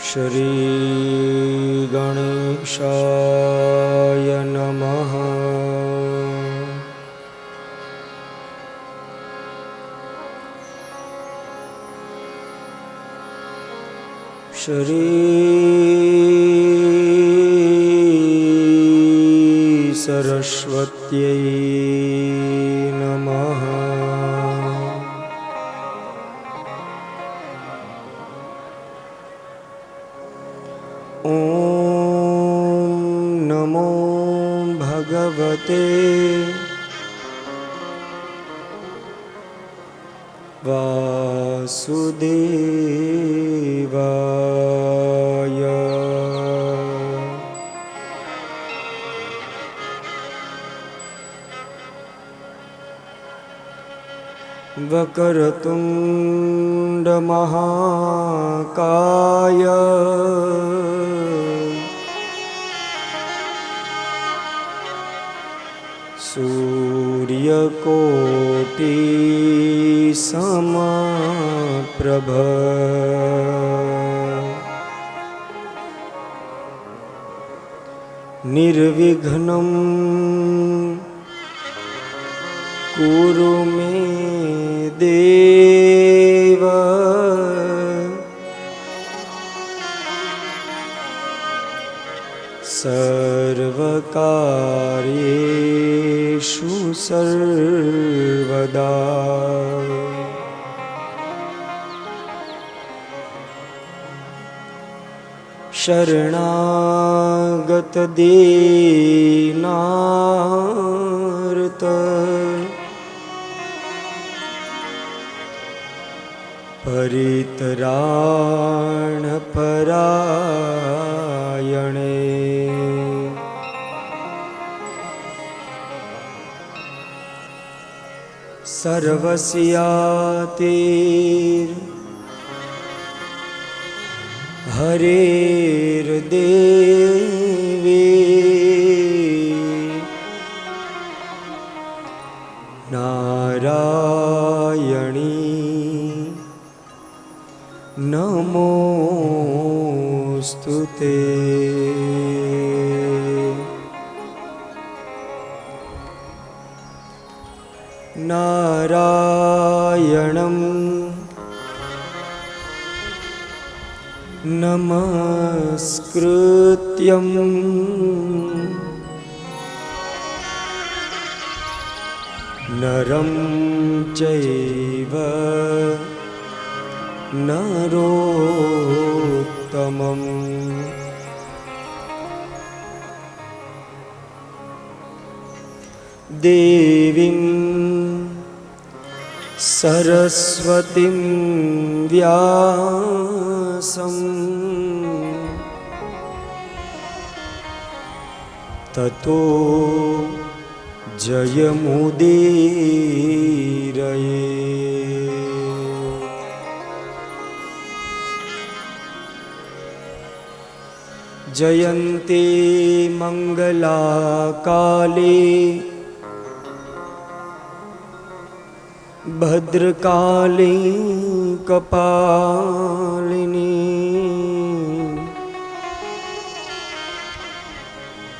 श्री गणेशाय नमः। श्री सरस्वत्यै नमः। ॐ नमो भगवते वासुदेवाय। वक्रतुण्ड महाकाय सूर्यकोटि समप्रभ। निर्विघ्नं कुरु मे देव। सर्वकार्येषु सर्वदा। शरणागत दीनार्त परित्राण परायणे। सर्वस्यातिर हरेर्देवी नारायणी नमोस्तुते। नारायणं नमस्कृत्यं नरं चैव नरोत्तमम्। देवीं सरस्वतीं व्यासं ततो जयमुदीरये। जयन्ती मंगला काली भद्रकाली कपालिनी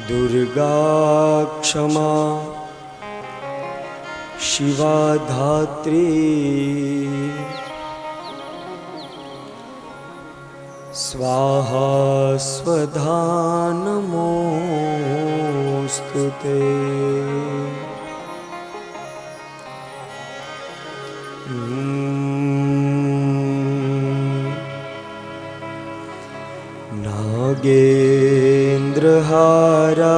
दुर्गा क्षमा शिवा धात्री स्वाहा स्वधा नमोस्तुते। नागेन्द्रहारा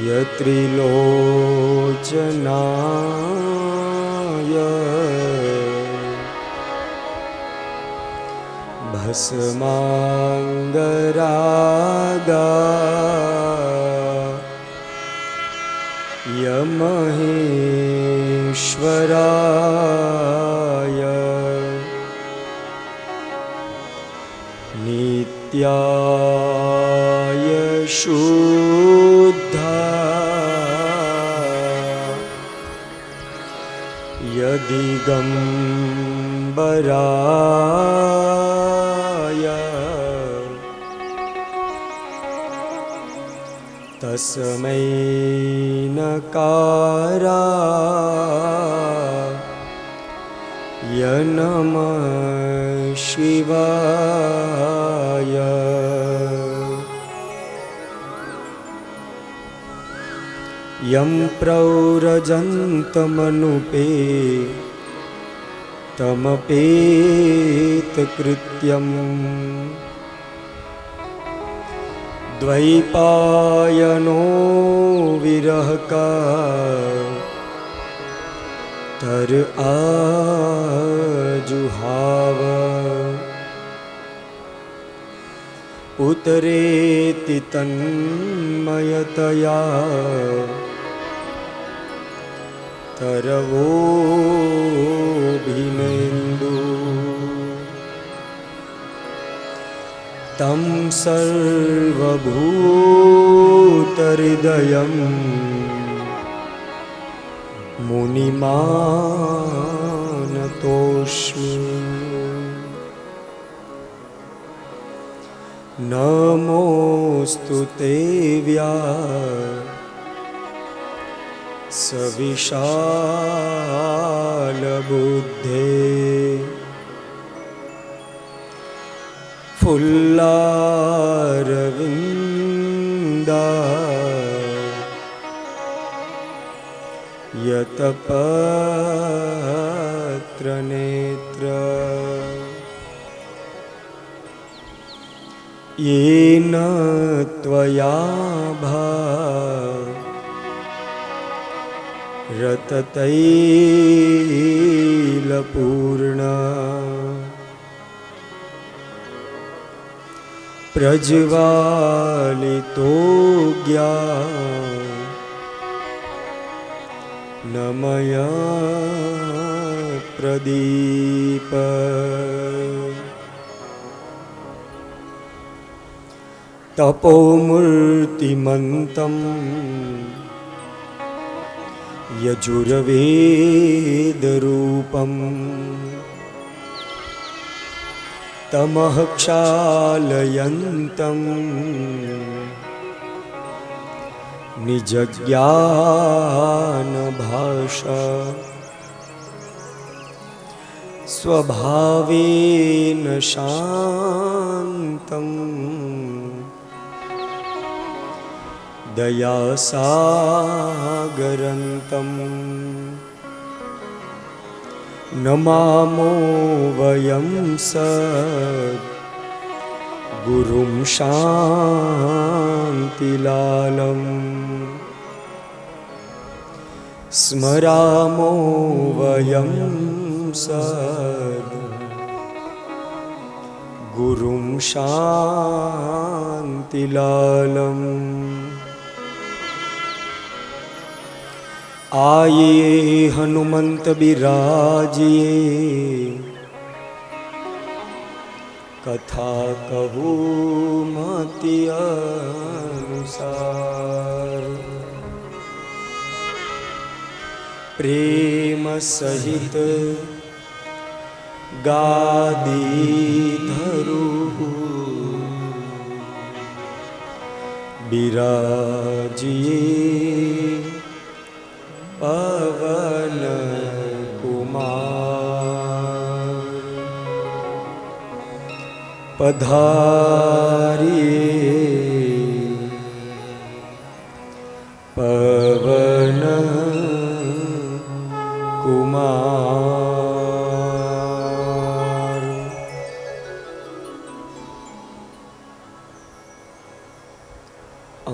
यत्रिलोचनाय भस्मांगरागा यमहेश्वराय ईश्वराय नित्याय शुद्धाय दिगंबराय तस्मै नकाराय नमः शिवाय। यं प्रव्रजन्तमनुपे तमपेतकृत्यम् द्वैपायनो विरहकातर आजुहाव उतरेति तन्मयतया तरवोऽभिनेन्दु तं सर्वभूतहृदयं मुनिमानतोऽस्मि। नमोऽस्तु ते व्यासविशालबुद्धे फुल्लारविन्दा यतपत्रनेत्र येन त्वया भारततैलपूर्णा प्रज्वालितो ज्ञानमय प्रदीप तपोमूर्तिमन्तं यजुर्वेदरूपम् तमः क्षालयन्तं निजज्ञानभाषा स्वभावेन शान्तं दयासागरन्तं नमामो वयं सद्गुरुं शान्तिलालं स्मरामो वयं सद्गुरुं शान्तिलालम्। आये हनुमंत बिराजिए कथा कहूँ मति अनुसार प्रेम सहित गादी धरू बिराजिए पवन कुमार पधारिए पवन कुमार।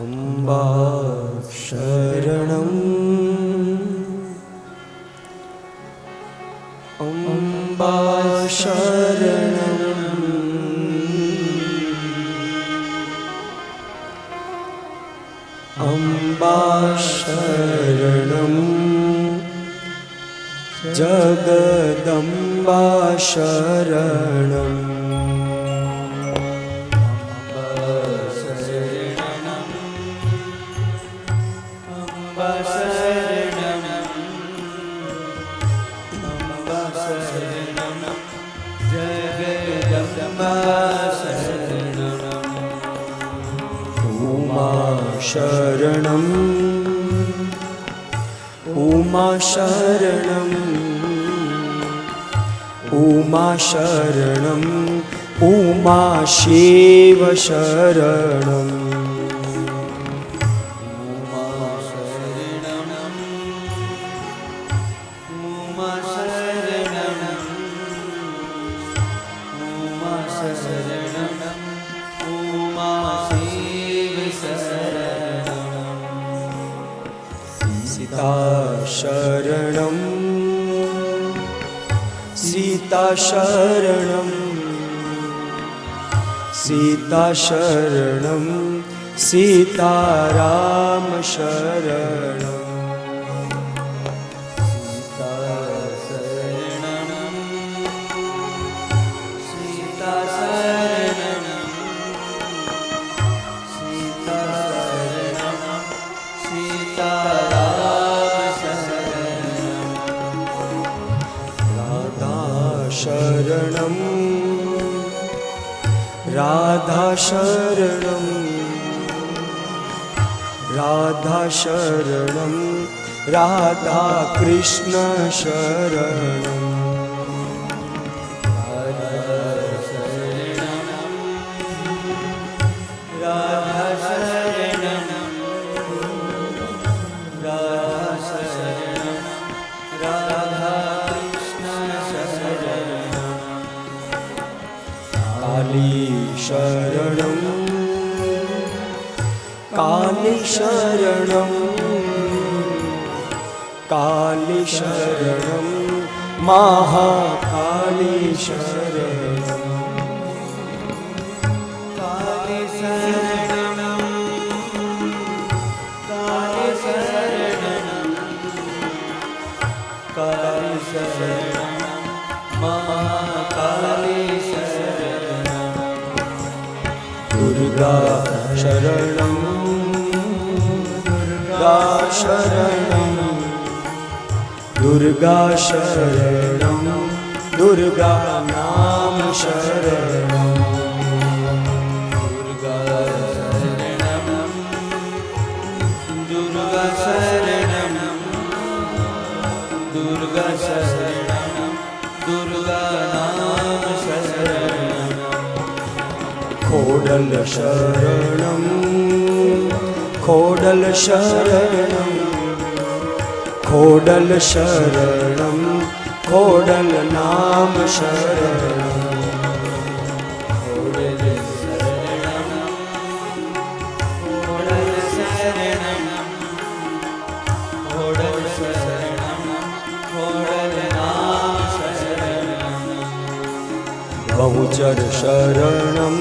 अम्बा शरणम् अम्बा शरणम् अम्बा शरणम् जगदम्बा शरणम् शरणम् उमा शरणम् उमा शरणम् उमा शिव शरणम् शरणं सीता शरणं सीता शरणं सीताराम शरणं शरणं राधा शरणं राधा शरणं राधा कृष्ण शरणं शरणं काली शरणं काली शरणं महाकाली शरणं काली शरणं काली शरणं काली शरणं महाकाली दुर्गा शरणं दुर्गा शरणं दुर्गा शरणं दुर्गा नाम शरणं दुर्गा शरणं दुर्गा शरणं दुर्गा शरणं दुर्गा नाम शरणं खोडल शरणं खोडल शरणं खोडल शरणं खोडल नाम शरणं खोडल शरणं खोडल शरणं खोडल शरणं खोडल नाम शरणं बहुचर शरणं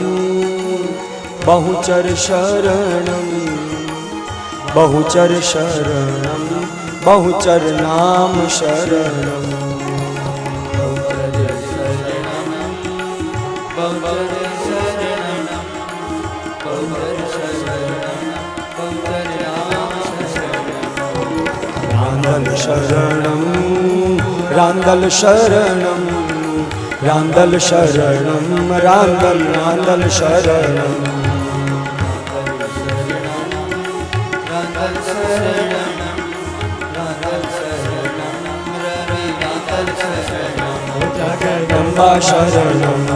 बहुचर शरणं बहुचर शरणं बहुचर नाम शरणं बहुचर शरणं बहुचर शरणं बहुचर शरणं बहुचर नाम शरणं रांदल शरणं रांदल शरणं रांदल रांदल शरणं जगदम्बा शरणं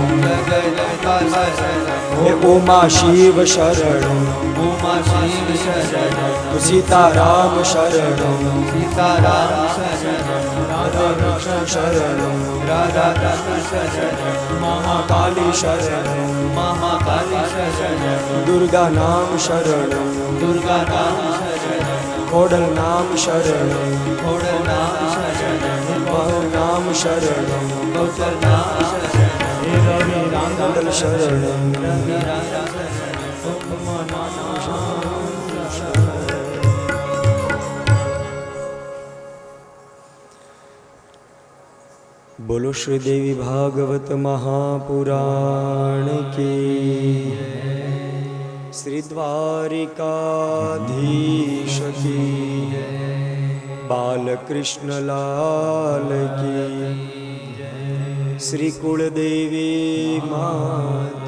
उमा शिव शरणं उमा शिव शरणं सीताराम शरणं सीताराम शरणं राधा कृष्ण शरणं राधा कृष्ण शरणं महाकाली शरणं महाकाली शरणं दुर्गा नाम शरणं दुर्गा नाम शरणं खोडल नाम शरणं खोडल नाम शरणं बहु नाम शरणं बहुचर नाम शरणं रवि रांदल शरणं रवि रांदल शरणं बोलो श्री देवी भागवत महापुराण की, श्री द्वारिकाधीश की, बालकृष्ण लाल की, श्री कुलदेवी मात,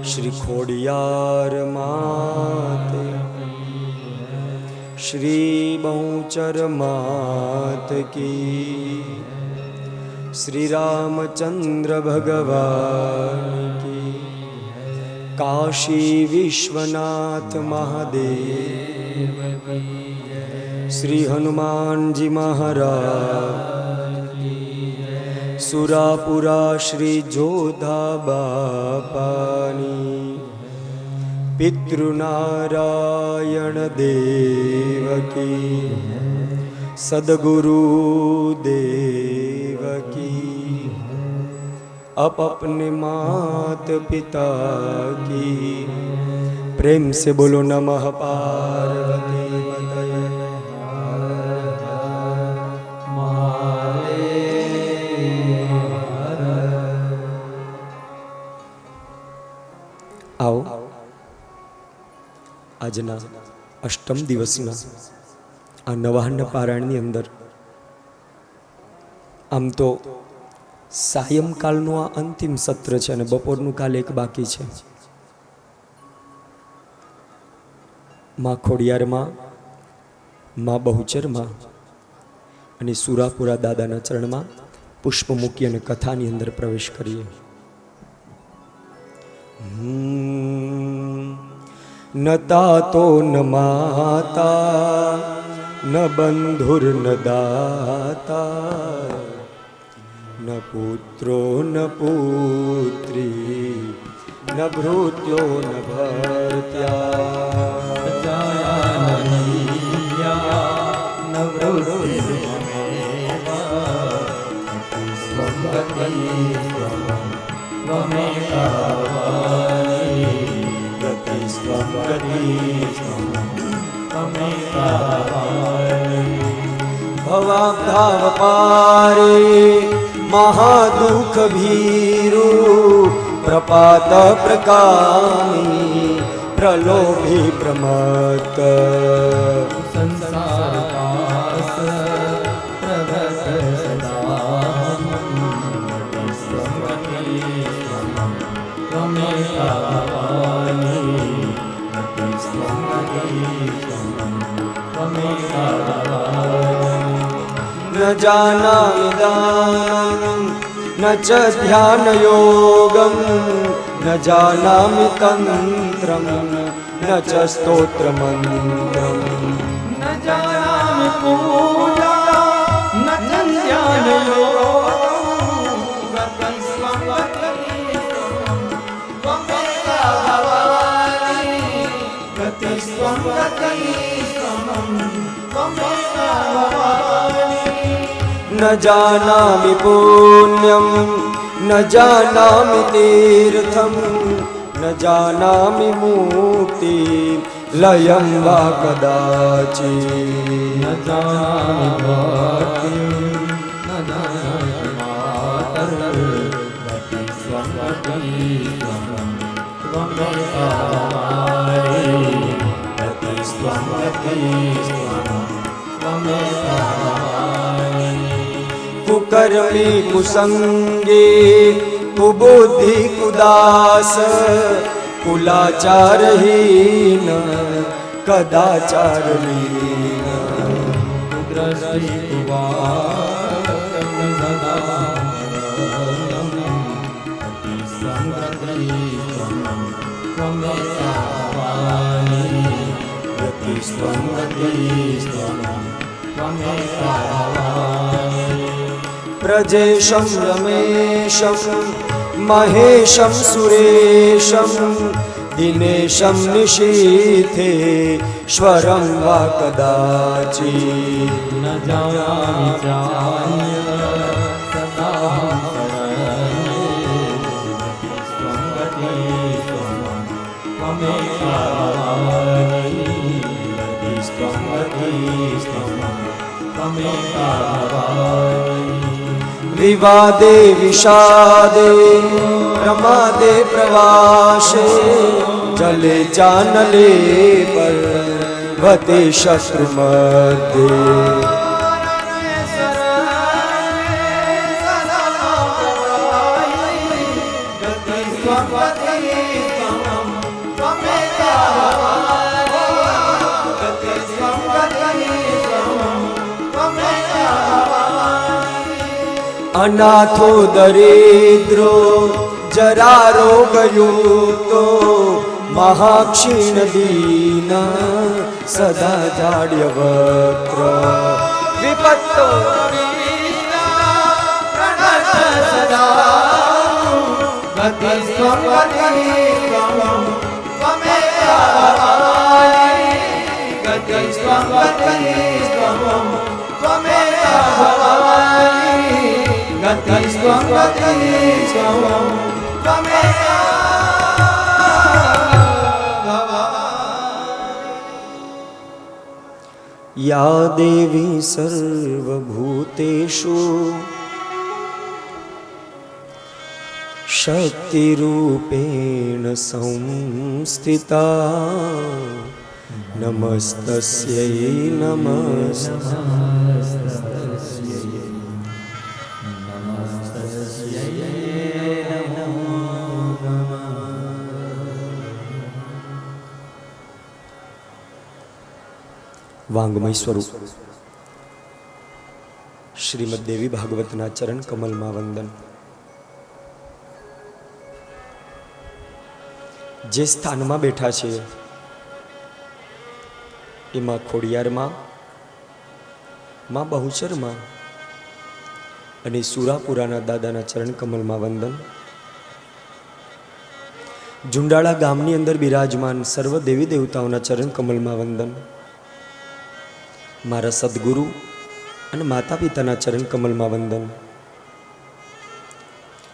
श्री खोडियार मात, श्री बहुचर मात की, श्री रामचंद्र भगवान की, काशी विश्वनाथ महादेव की, श्री हनुमान जी महाराज, सुरापुरा श्री जोधा बापानी, पितृनारायण देव की, सदगुरु देव की, अपने मात पिता की। प्रेम से बोलो नमः पार्वती पतये आओ આજના અષ્ટમ દિવસના આ નવાહન પારાયણની અંદર આમ તો સાયંકાલનું આ અંતિમ સત્ર છે અને બપોરનું કાલ એક બાકી છે. માં ખોડિયારમાં, માં બહુચરમાં અને સુરાપુરા દાદાના ચરણમાં પુષ્પ મૂકી અને કથાની અંદર પ્રવેશ કરીએ. न तातो न माता न बंधुर्न दाता न पुत्रो न पुत्री न भृत्यो न भर्त्या न भवाब्धाव पारे महादुख भीरु प्रपात प्रकामी प्रलोभी प्रमत्त संसार पास प्रगत न जानामि दानं न च ध्यान योगं न जानामि तंत्रं न च स्तोत्र मंत्रं न जानामि पूजा न च ध्यान न जानामि पुण्यं न जानामि तीर्थं न जानामि मुक्ति लयं वा कदाचित् न जानामि भक्तिं न जानामि मातर्गति स्वगति कुकर्मी कुसंगे कुबुद्धि कुदास कुलाचारहीन कदाचारलीन कुदृष्टि प्रजेशं रमेशं महेशं सुरेशं दिनेशं निशीथे स्वरं वा कदाचित् न जानामि चान्य सदा विवादे विषादे प्रमादे प्रवासे जले जानले पर्वते शत्रु मध्ये अनाथो दरिद्रो जरा रोगयुक्तो महाक्षीण दीना सदा जाड्यवक्त्र विपत्तो या देवी सर्वभूतेषु शक्तिरूपेण संस्थिता नमस्तस्यै वांगमय स्वरूप श्रीमद देवी भागवतना चरण कमल में वंदन। जे स्थान में बैठा छे एमां खोडियार मां, मां बहुचर मां अने सुरापुराना दादाना चरण कमल में वंदन। झुंडाळा गामनी अंदर बिराजमान सर्व देवी देवताओना चरण कमल में वंदन। मारा सद्गुरु अने माता पिताना चरण कमल में वंदन।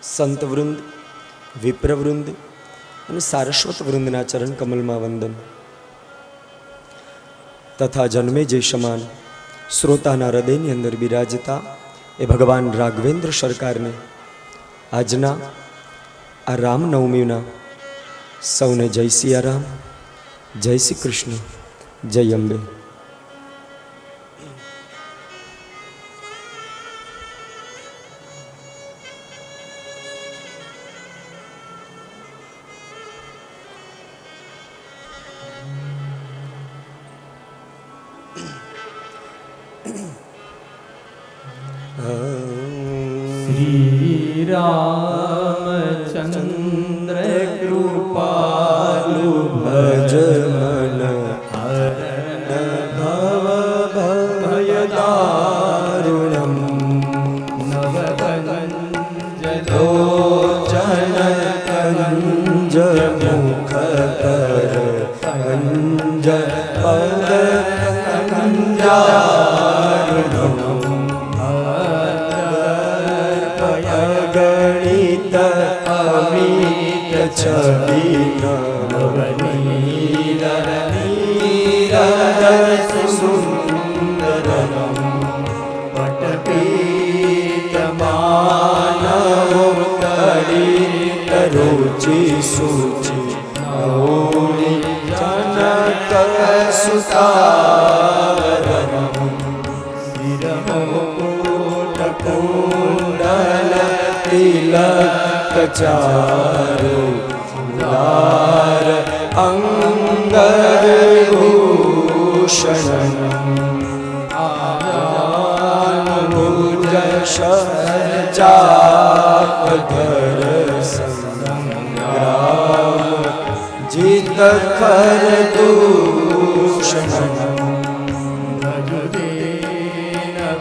संत वृंद, विप्र वृंद अने सारस्वत वृंदना चरण कमल में वंदन तथा जन्मे जे समान श्रोताना हृदयनी अंदर बिराजता ए भगवान राघवेंद्र सरकार ने आजना आ रामनवमीना सौने जय सियाराम, जय श्री कृष्ण, जय अंबे। श्री रामचंद्र कृपालु भज मन हरण भव भयदारुणं नवकञ्जलोचन कञ्ज मुखकर कञ्ज पद कञ्जारुणम् गणित अमित छबिन नीरज सुंदरम पटपीतमानव तडित रुचि सूचि नौनि जनक सुतावरम शिरमुकुट कुंडल तिलक चारु लार अंगभूषण आजानुज चापधर संग्राम जित खर दूषण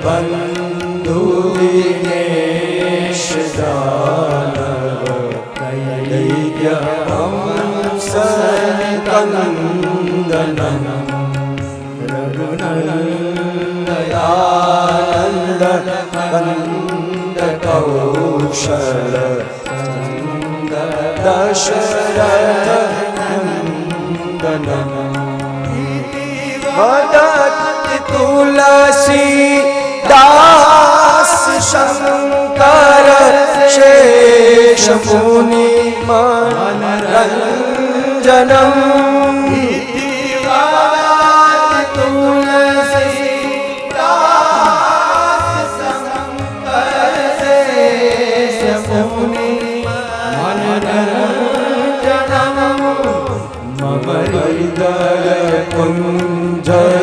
बंधु दिनेश दानव दैत्य कंदन रघुनंदयानंद कंद कौशल दशरथ नंदन भगत तुलसी दास शंकर नन्दनम्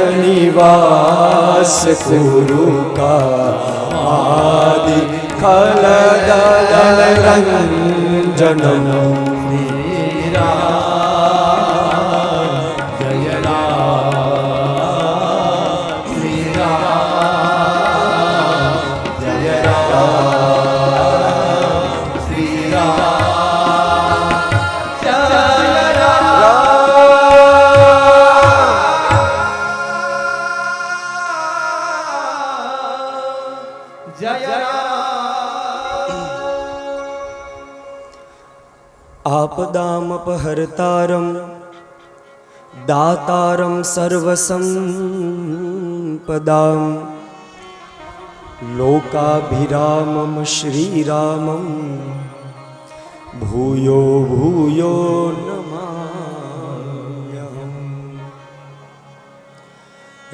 कुञ्जनिवास कुरुका आदि खलदलरञ्जनम् जय राम श्री राम जय राम श्री राम जय आपदामपहर्तारं दातारं सर्वसम्पदां लोकाभिरामं श्रीरामं भूयो भूयो नमाम्यहम्।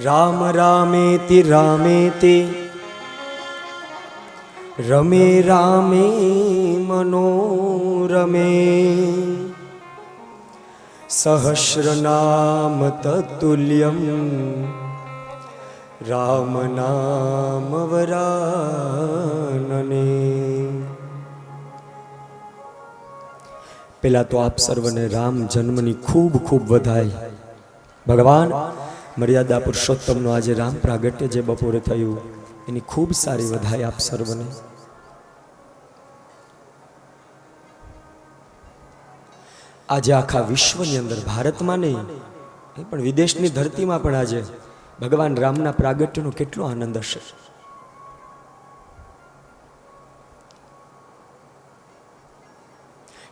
राम रामेति रामेति रमे रामे मनोरमे सहस्रनाम तत्तुल्यं राम नाम वरानने। પેલા તો આપ સર્વને રામ જન્મની ખૂબ ખૂબ વધાઈ। ભગવાન મર્યાદા પુરુષોત્તમનો આજે રામ પ્રાગટ્ય જે બપોરે થયું એની ખૂબ સારી વધાઈ આપ સર્વને। આજે આખા વિશ્વની અંદર ભારતમાં નહીં પણ વિદેશની ધરતીમાં પણ આજે ભગવાન રામના પ્રાગટ્યનો કેટલો આનંદ હશે।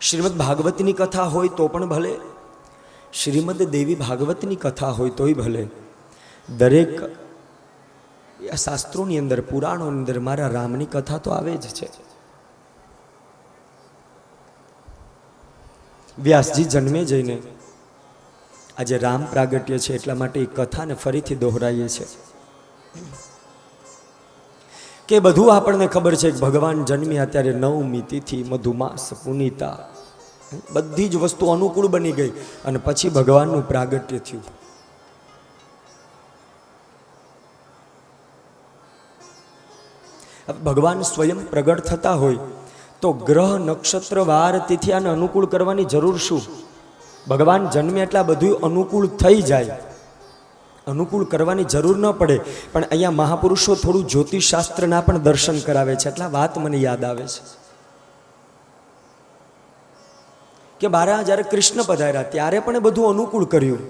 શ્રીમદ ભાગવતની કથા હોય તો પણ ભલે, શ્રીમદ દેવી ભાગવતની કથા હોય તોય ભલે, દરેક શાસ્ત્રોની અંદર પુરાણોની અંદર મારા રામની કથા તો આવે જ છે। વ્યાસજી જન્મે જઈને આજે રામ પ્રાગટ્ય છે એટલા માટે એ કથાને ફરીથી દોહરાઈએ છે કે બધું આપણને ખબર છે કે ભગવાન જન્મ્યા ત્યારે નવમી તિથિ મધુમાસ પુનિતા બધી જ વસ્તુ અનુકૂળ બની ગઈ અને પછી ભગવાનનું પ્રાગટ્ય થયું। ભગવાન સ્વયં પ્રગટ થતા હોય તો ગ્રહ નક્ષત્ર વાર તિથિ આને અનુકૂળ કરવાની જરૂર શું? ભગવાન જન્મે એટલા બધું અનુકૂળ થઈ જાય, અનુકૂળ કરવાની જરૂર ન પડે। પણ અહીંયા મહાપુરુષો થોડું જ્યોતિષશાસ્ત્રના પણ દર્શન કરાવે છે। એટલા વાત મને યાદ આવે છે કે મારા જ્યારે કૃષ્ણ પધાર્યા ત્યારે પણ બધું અનુકૂળ કર્યું।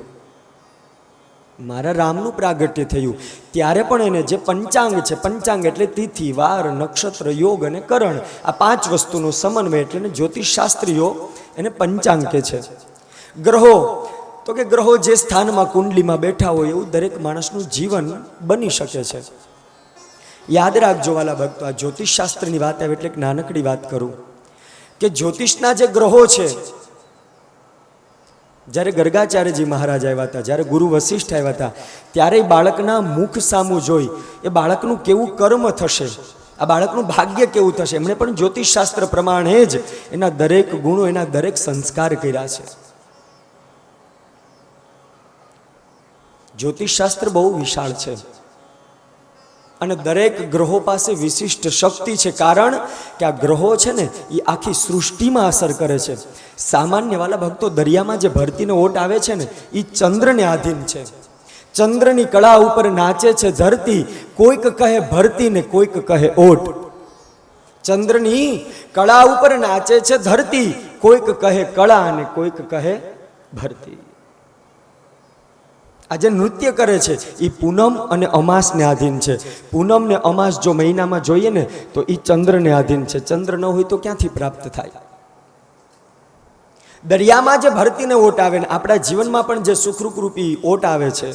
મારા રામનું પ્રાગટ્ય થયું ત્યારે પણ એને જે પંચાંગ છે, પંચાંગ એટલે તિથિ વાર નક્ષત્ર યોગ અને કરણ, આ પાંચ વસ્તુનો સમન્વય એટલે જ્યોતિષશાસ્ત્રીઓ એને પંચાંગ કહે છે। ગ્રહો તો કે ગ્રહો જે સ્થાનમાં કુંડલીમાં બેઠા હોય એવું દરેક માણસનું જીવન બની શકે છે। યાદ રાખજો વાલા ભક્તો, આ જ્યોતિષશાસ્ત્રની વાત આવે એટલે એક નાનકડી વાત કરું કે જ્યોતિષના જે ગ્રહો છે, જ્યારે ગર્ગાચાર્યજી મહારાજ આવ્યા હતા, જ્યારે ગુરુ વશિષ્ઠ આવ્યા હતા, ત્યારે બાળકના મુખ સામું જોઈ એ બાળકનું કેવું કર્મ થશે, આ બાળકનું ભાગ્ય કેવું થશે, એમણે પણ જ્યોતિષશાસ્ત્ર પ્રમાણે જ એના દરેક ગુણો, એના દરેક સંસ્કાર કર્યા છે। જ્યોતિષશાસ્ત્ર બહુ વિશાળ છે અને દરેક ગ્રહો પાસે વિશિષ્ટ શક્તિ છે, કારણ કે આ ગ્રહો છે ને એ આખી સૃષ્ટિમાં અસર કરે છે। સામાન્ય વાલા ભક્તો, દરિયામાં જે ભરતીનો ઓટ આવે છે ને એ ચંદ્રને આધીન છે। ચંદ્રની કળા ઉપર નાચે છે ધરતી, કોઈક કહે ભરતી ને કોઈક કહે ઓટ। ચંદ્રની કળા ઉપર નાચે છે ધરતી, કોઈક કહે કળા અને કોઈક કહે ભરતી। આજે નૃત્ય કરે છે એ પૂનમ અને અમાસને આધીન છે। પૂનમ ને અમાસ જો મહિનામાં જોઈએ ને તો એ ચંદ્રને આધીન છે। ચંદ્ર ન હોય તો ક્યાંથી પ્રાપ્ત થાય? દરિયામાં જે ભરતીને ઓટ આવે ને આપણા જીવનમાં પણ જે સુખરૂપી ઓટ આવે છે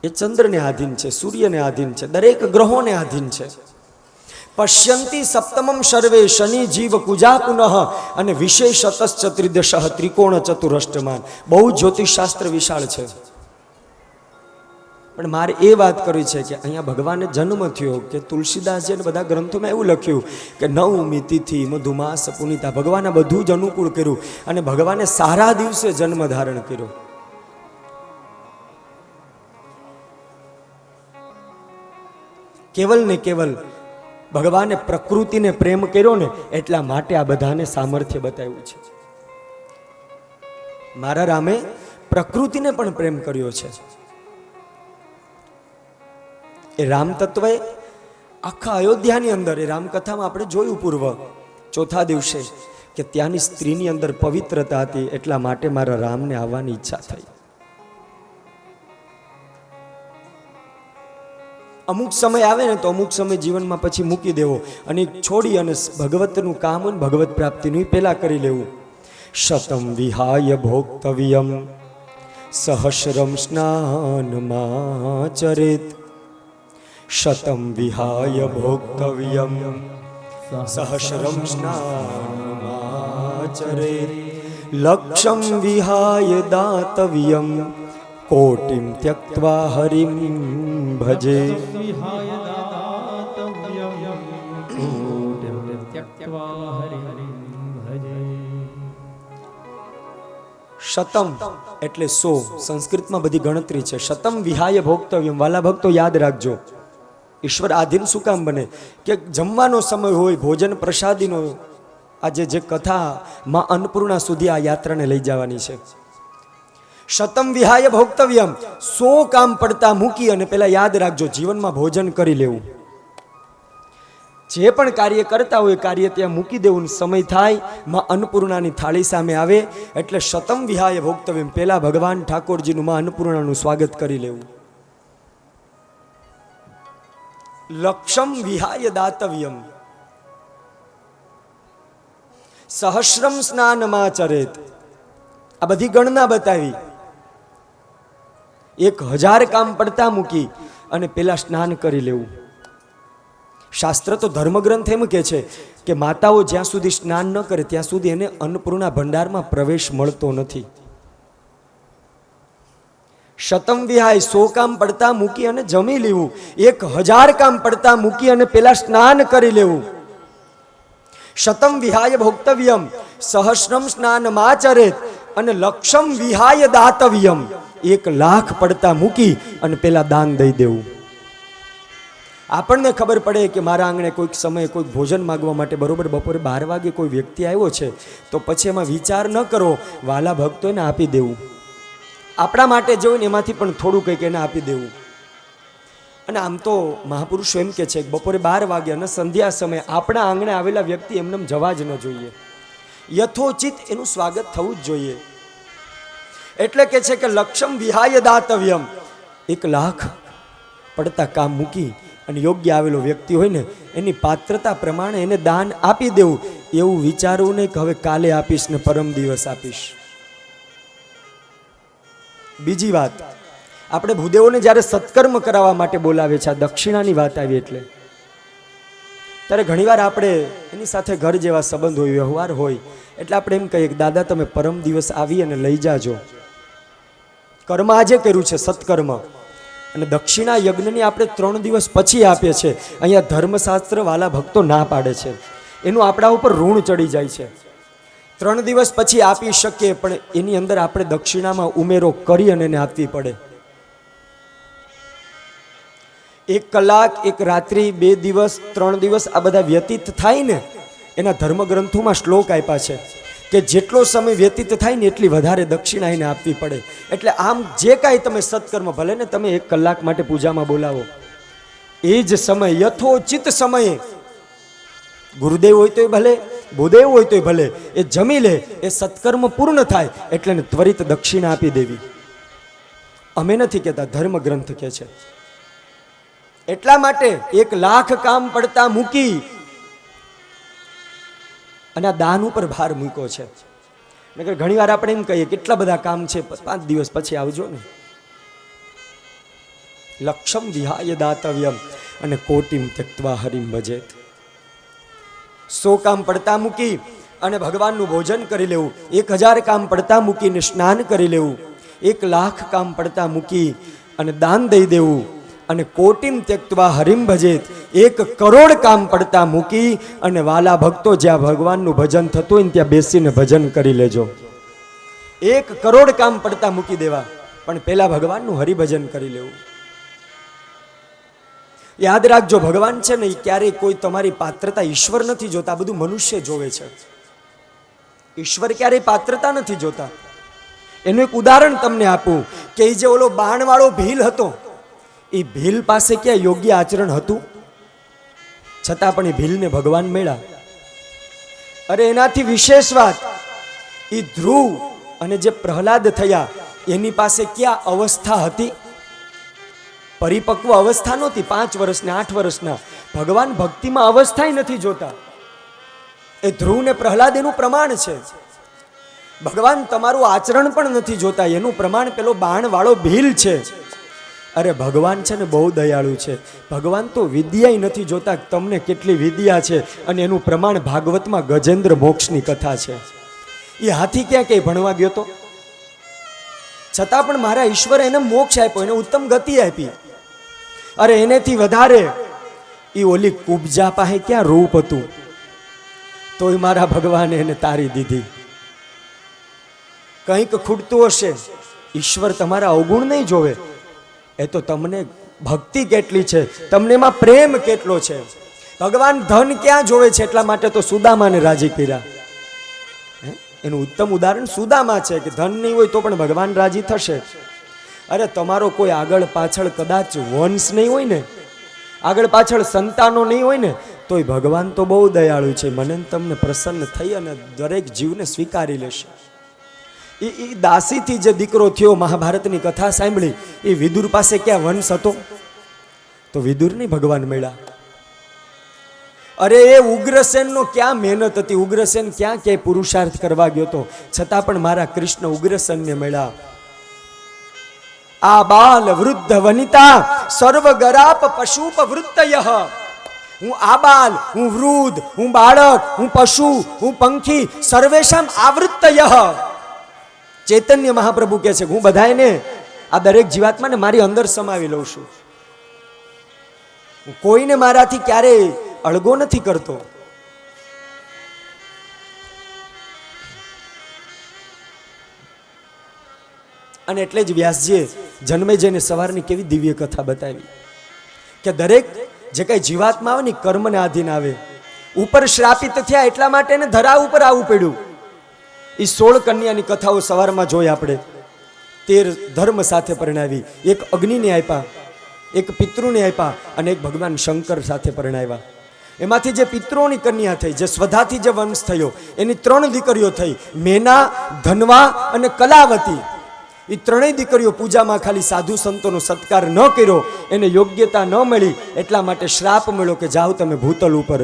એ ચંદ્રને આધીન છે, સૂર્યને આધીન છે, દરેક ગ્રહોને આધીન છે। પશ્યંતી સપ્તમમ સર્વે શનિ જીવ કુજા પુનઃ અને વિશેષતશ્ચ ત્રિદશ ત્રિકોણ ચતુરષ્ટમાન. બહુ જ્યોતિષશાસ્ત્ર વિશાળ છે, પણ મારે એ વાત કરવી છે કે અહીંયા ભગવાને જન્મ થયો કે તુલસીદાસજી અને બધા ગ્રંથોમાં એવું લખ્યું કે નવમી તિથિ મધુમાસ પુનિતા. ભગવાને બધું જ અનુકૂળ કર્યું અને ભગવાને સારા દિવસે જન્મ ધારણ કર્યો. કેવલ ને કેવલ ભગવાને પ્રકૃતિને પ્રેમ કર્યો ને એટલા માટે આ બધાને સામર્થ્ય બતાવ્યું છે. મારા રામે પ્રકૃતિને પણ પ્રેમ કર્યો છે. એ રામ તત્વએ આખા અયોધ્યાની અંદર એ રામકથામાં આપણે જોયું પૂર્વ ચોથા દિવસે કે ત્યાંની સ્ત્રીની અંદર પવિત્રતા હતી, એટલા માટે મારા રામને આવવાની ઈચ્છા થઈ. અમુક સમય આવે ને તો અમુક સમય જીવનમાં પછી મૂકી દેવો અને છોડી અને ભગવતનું કામ હોય ભગવત પ્રાપ્તિનું પહેલા કરી લેવું. શતમ વિહાય ભોક્તવ્યમ સહસ્રમ સ્નાનમાચરેત. શતમ વિહાય ભોક્તવ્યમ સહસ્રમ સ્નાનમાચરેત. લક્ષમ વિહાય દાતવ્યમ કોટિમ ત્યક્ત્વા હરિમ ભજે. શતમ એટલે 100. સંસ્કૃતમાં બધી ગણતરી છે. શતમ વિહાય ભોક્તવ્યમ. વાલા ભક્તો યાદ રાખજો, ઈશ્વર આધીન શું કામ બને કે જમવાનો સમય હોય, ભોજન પ્રસાદીનો. આજે જે કથા માં અન્નપૂર્ણા સુધી આ યાત્રાને લઈ જવાની છે. શતમ વિહાય ભોક્તવ્યમ. 100 કામ પડતા મૂકી અને પેલા યાદ રાખજો જીવનમાં ભોજન કરી લેવું. જે પણ કાર્ય કરતા હોય કાર્ય ત્યાં મૂકી દેવું. સમય થાય માં અન્નપૂર્ણાની થાળી સામે આવે એટલે શતમ વિહાય ભોક્તવ્યમ. પેલા ભગવાન ઠાકોરજીનું માં અન્નપૂર્ણાનું સ્વાગત કરી લેવું. લક્ષમ વિહાય દાતવ્યમ. સહસ્રમ સ્નાનમાચરેત. આ બધી ગણના બતાવી. 1000 કામ પડતા મૂકી અને પેલા સ્નાન કરી લેવું. શાસ્ત્ર તો ધર્મગ્રંથ એમ કે છે કે માતાઓ જ્યાં સુધી સ્નાન ન કરે ત્યાં સુધી એને અન્નપૂર્ણા ભંડારમાં પ્રવેશ મળતો નથી. શતમ વિહાય 100 કામ પડતા મૂકી અને જમી લેવું. 1000 કામ પડતા મૂકી અને પેલા સ્નાન કરી લેવું. શતમ વિહાય ભોક્તવ્યમ સહસ્રમ સ્નાનમાચરેત અને લક્ષમ વિહાય દાતવ્યમ. 1,00,000 પડતા મૂકી અને પેલા દાન દઈ દેવું. આપણને ખબર પડે કે મારા આંગણે કોઈક સમયે કોઈક ભોજન માગવા માટે બરોબર બપોરે 12 વાગે કોઈ વ્યક્તિ આવ્યો છે તો પછી એમાં વિચાર ન કરો, વાલા ભક્તો એને આપી દેવું. આપણા માટે જે હોય ને એમાંથી પણ થોડું કંઈક એને આપી દેવું. અને આમ તો મહાપુરુષો એમ કે છે કે બપોરે 12 વાગે અને સંધ્યા સમયે આપણા આંગણે આવેલા વ્યક્તિ એમને જવા જ ન જોઈએ. યથોચિત એનું સ્વાગત થવું જ જોઈએ. એટલે કે છે કે લક્ષમ વિહાય દાતવ્યમ. 1,00,000 પડતા કામ મૂકી અને યોગ્ય આવેલો વ્યક્તિ હોય ને એની પાત્રતા પ્રમાણે એને દાન આપી દેવું. એવું વિચારવું નહીં કે હવે કાલે આપીશ ને પરમ દિવસ આપીશ. બીજી વાત, આપણે ભૂદેવોને જ્યારે સત્કર્મ કરાવવા માટે બોલાવે છે, આ દક્ષિણાની વાત આવી એટલે ત્યારે ઘણીવાર આપણે એની સાથે ઘર જેવા સંબંધ હોય, વ્યવહાર હોય એટલે આપણે એમ કહીએ કે દાદા તમે પરમ દિવસ આવી અને લઈ જાજો. કર્મ આજે કર્યું છે સત્કર્મ, અને દક્ષિણા યજ્ઞની આપણે 3 દિવસ પછી આપીએ છીએ. અહીંયા ધર્મશાસ્ત્ર વાલા ભક્તો ના પાડે છે, એનું આપણા ઉપર ઋણ ચડી જાય છે. 3 દિવસ પછી આપી શકીએ પણ એની અંદર આપણે દક્ષિણામાં ઉમેરો કરી અને એને આપવી પડે. 1 કલાક 1 રાત્રિ 2 દિવસ 3 દિવસ આ બધા વ્યતીત થાય ને એના ધર્મગ્રંથોમાં શ્લોક આપ્યા છે કે જેટલો સમય વ્યતીત થાય ને એટલી વધારે દક્ષિણા એને આપવી પડે. એટલે આમ જે કાંઈ તમે સત્કર્મ ભલે ને તમે 1 કલાક માટે પૂજામાં બોલાવો, એ જ સમય યથોચિત સમયે ગુરુદેવ હોય તોય ભલે, ભૂદેવ હોય તોય ભલે, એ જમી લે, એ સત્કર્મ પૂર્ણ થાય એટલે એને ત્વરિત દક્ષિણા આપી દેવી. અમે નથી કહેતા, ધર્મગ્રંથ કહે છે. એટલા માટે 1,00,000 કામ પડતા મૂકી અને આ દાન ઉપર ભાર મૂક્યો છે. નકર ઘણી વાર આપણે એમ કહીએ કેટલા બધા કામ છે, 5 દિવસ પછી આવજો ને. લક્ષમ વિહાય દાતવ્યમ અને કોટિમ ત્યક્ત્વા હરિમ ભજેત. 100 કામ પડતા મૂકી અને ભગવાનનું ભોજન કરી લેવું, 1000 કામ પડતા મૂકીને સ્નાન કરી લેવું, 1,00,000 કામ પડતા મૂકી અને દાન દઈ દેવું, અને કોટિમ ત્યક્ત્વા હરિમ ભજેત, 1 કરોડ કામ પડતા મૂકી અને વાલા ભક્તો જ્યાં ભગવાનનું ભજન થતું હોય ને ત્યાં બેસીને ભજન કરી લેજો. 1 કરોડ કામ પડતા મૂકી દેવા, પણ પહેલા ભગવાનનું હરિભજન કરી લેવું. યાદ રાખજો, ભગવાન છે ને એ ક્યારેય કોઈ તમારી પાત્રતા, ઈશ્વર નથી જોતા, બધું મનુષ્ય જોવે છે. ઈશ્વર ક્યારેય પાત્રતા નથી જોતા. એનું એક ઉદાહરણ તમને આપું કે એ જે ઓલો બાણવાળો ભીલ હતો, એ ભીલ પાસે ક્યાં યોગ્ય આચરણ હતું? છતાં પણ એ ભીલને ભગવાન મળ્યા. અરે એનાથી વિશેષ વાત, એ ધ્રુવ અને જે પ્રહલાદ થયા એની પાસે ક્યાં અવસ્થા હતી? પરિપક્વ અવસ્થા નહોતી, 5 વર્ષના 8 વર્ષના. ભગવાન ભક્તિમાં અવસ્થા નથી જોતા. એ ધ્રુવ ને પ્રહલાદ એનું પ્રમાણ છે. ભગવાન તમારું આચરણ પણ નથી જોતા, એનું પ્રમાણ પેલો બાણ વાળો ભીલ છે. અરે ભગવાન છે ને બહુ દયાળુ છે. ભગવાન તો વિદ્યા નથી જોતા, તમને કેટલી વિદ્યા છે, અને એનું પ્રમાણ ભાગવતમાં ગજેન્દ્ર મોક્ષની કથા છે. એ હાથી ક્યાં ક્યાંય ભણવા ગયો તો, છતાં પણ મારા ઈશ્વરે એને મોક્ષ આપ્યો, એને ઉત્તમ ગતિ આપી. અરે એનેથી વધારે એ ઓલી કુબજા પાસે ક્યાં રૂપ હતું, તોય મારા ભગવાને એને તારી દીધી. કંઈક ખૂટતું હશે, ઈશ્વર તમારા અવગુણ નહીં જોવે, એ તો તમને ભક્તિ કેટલી છે, તમને એમાં પ્રેમ કેટલો છે. ભગવાન ધન ક્યાં જોવે છે, એટલા માટે તો સુદામાને રાજી કર્યા. એનું ઉત્તમ ઉદાહરણ સુદામા છે કે ધન નહીં હોય તો પણ ભગવાન રાજી થશે. અરે તમારો કોઈ આગળ પાછળ કદાચ વંશ નહીં હોય ને, આગળ પાછળ સંતાનો નહીં હોય ને, તોય ભગવાન તો બહુ દયાળુ છે, મને તમને પ્રસન્ન થઈ અને દરેક જીવને સ્વીકારી લેશે. એ દાસીથી જે દીકરો થયો, મહાભારતની કથા સાંભળી, એ વિદુર પાસે ક્યાં વંશ હતો? તો વિદુરને ભગવાન મળ્યા. અરે એ ઉગ્રસેનનો ક્યાં મહેનત હતી, ઉગ્રસેન ક્યાં ક્યાંય પુરુષાર્થ કરવા ગયો હતો, છતાં પણ મારા કૃષ્ણ ઉગ્રસેનને મળ્યા. આ બાલ વૃદ્ધ વનિતા સર્વગરાપ પશુપ વૃત્તયઃ. હું આબાલ, હું વૃદ્ધ, હું બાળક, હું પશુ, હું પંખી, સર્વેશામ આવૃત્તયઃ. ચૈતન્ય મહાપ્રભુ કહે છે કે હું બધાને, આ દરેક જીવાત્માને મારી અંદર સમાવી લઉં છું. હું કોઈને મારાથી ક્યારેય અળગો નથી કરતો. અને એટલે જ વ્યાસજીએ જન્મેજયને સવારની કેવી દિવ્ય કથા બતાવી કે દરેક જે કઈ જીવાત્મા આવે ને કર્મને આધીન આવે. ઉપર શ્રાપિત થયા એટલા માટે એને ધરા ઉપર આવવું પડ્યું. એ 16 કન્યાની કથાઓ સવારમાં જોઈ આપણે. 13 ધર્મ સાથે પરણાવી, એક અગ્નિને આપ્યા, એક પિતૃને આપ્યા, અને એક ભગવાન શંકર સાથે પરણાવ્યા. એમાંથી જે પિતૃઓની કન્યા થઈ, જે સ્વધાથી જે વંશ થયો, એની 3 દીકરીઓ થઈ, મેના, ધનવા અને કલાવતી. એ 3 દીકરીઓ પૂજામાં ખાલી સાધુ સંતોનો સત્કાર ન કર્યો, એને યોગ્યતા ન મળી, એટલા માટે શ્રાપ મળ્યો કે જાઓ તમે ભૂતલ ઉપર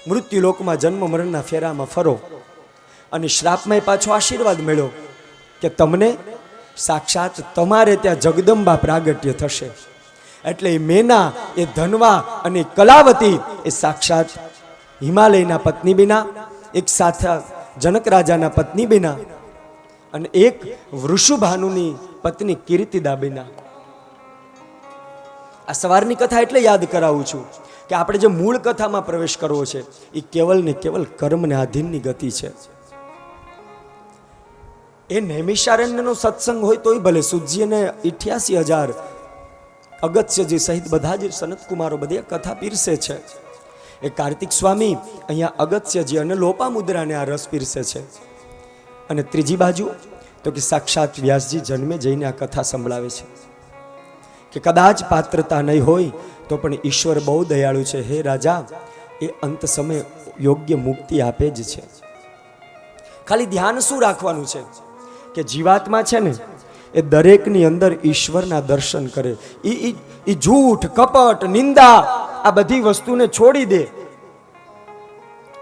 મૃત્યુલોકમાં જન્મ મરણના ફેરામાં ફરો. અને શ્રાપમાં પાછો આશીર્વાદ મળ્યો કે તમને સાક્ષાત તમારે ત્યાં જગદંબા પ્રાગટ્ય થશે. એટલે એ મેના, એ ધનવા અને કલાવતી એ સાક્ષાત હિમાલયના પત્ની બીના, એક સાથે જનક રાજાના પત્ની બીના, અને એક વૃષભાનુની પત્ની કીર્તિદા બીના. આ સવારની કથા એટલે યાદ કરાવું છું કે આપણે જે મૂળ કથામાં પ્રવેશ કરવો છે એ કેવલ ને કેવલ કર્મને આધીનની ગતિ છે. એ નૈમિષારણ્યનો સત્સંગ હોય તોય ભલે, સુજી અને 88,000 અગત્યજી સહિત બધા જ સનતકુમારો બધી કથા પીરસે છે. એ કાર્તિક સ્વામી અહીંયા અગત્યજી અને લોપામુદ્રાને આ રસ પીરસે છે. અને ત્રીજી બાજુ તો કે સાક્ષાત વ્યાસજી જન્મે જઈને આ કથા સંભળાવે છે કે કદાચ પાત્રતા નહીં હોય તો પણ ઈશ્વર બહુ દયાળુ છે. હે રાજા, એ અંત સમય યોગ્ય મુક્તિ આપે જ છે. ખાલી ધ્યાન શું રાખવાનું છે કે જીવાત્મા છે ને એ દરેકની અંદર ઈશ્વરના દર્શન કરે. એ જૂઠ, કપટ, નિંદા આ બધી વસ્તુને છોડી દે.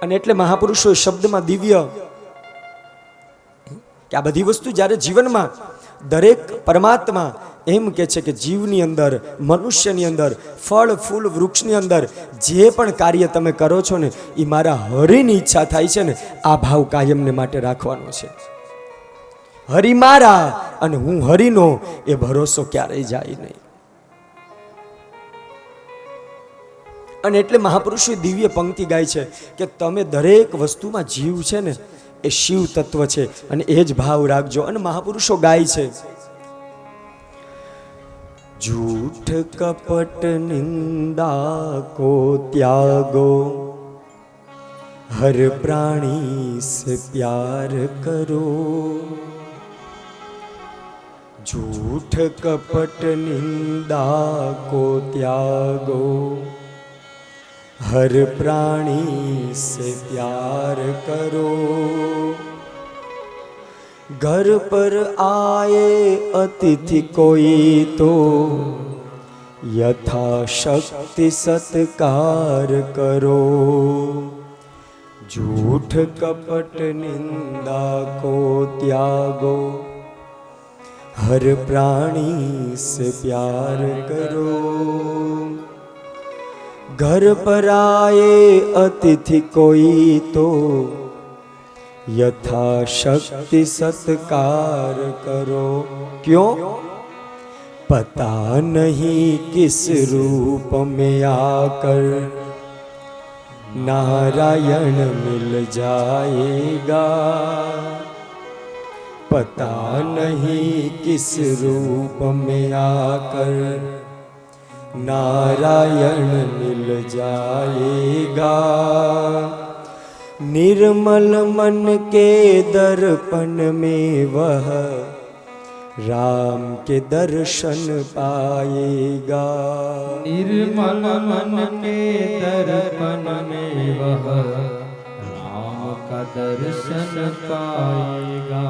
અને એટલે મહાપુરુષો શબ્દમાં દિવ્ય કે આ બધી વસ્તુ જ્યારે જીવનમાં દરેક પરમાત્મા એમ કે છે કે જીવની અંદર, મનુષ્યની અંદર, ફળ ફૂલ વૃક્ષની અંદર જે પણ કાર્ય તમે કરો છો ને એ મારા હરિની ઈચ્છા થાય છે ને, આ ભાવ કાયમને માટે રાખવાનો છે. હરિ મારા અને હું હરિનો, એ ભરોસો ક્યારેય જાય નહીં. અને એટલે મહાપુરુષો દિવ્ય પંક્તિ ગાય છે કે તમે દરેક વસ્તુમાં જીવ છે ને એ શિવ તત્વ છે, અને એ જ ભાવ રાખજો. અને મહાપુરુષો ગાય છે, झूठ कपट निंदा को त्यागो, हर प्राणी से प्यार करो. झूठ कपट निंदा को त्यागो, हर प्राणी से प्यार करो. घर पर आए अतिथि कोई तो यथाशक्ति सत्कार करो. झूठ कपट निंदा को त्यागो, हर प्राणी से प्यार करो. घर पर आए अतिथि कोई तो यथाशक्ति सत्कार करो. क्यों? पता नहीं किस रूप में आकर नारायण मिल जाएगा. पता नहीं किस रूप में आकर नारायण मिल जाएगा. निर्मल मन के दर्पण में वह राम के दर्शन पाएगा. निर्मल मन के दर्पण में वह राम का दर्शन पाएगा.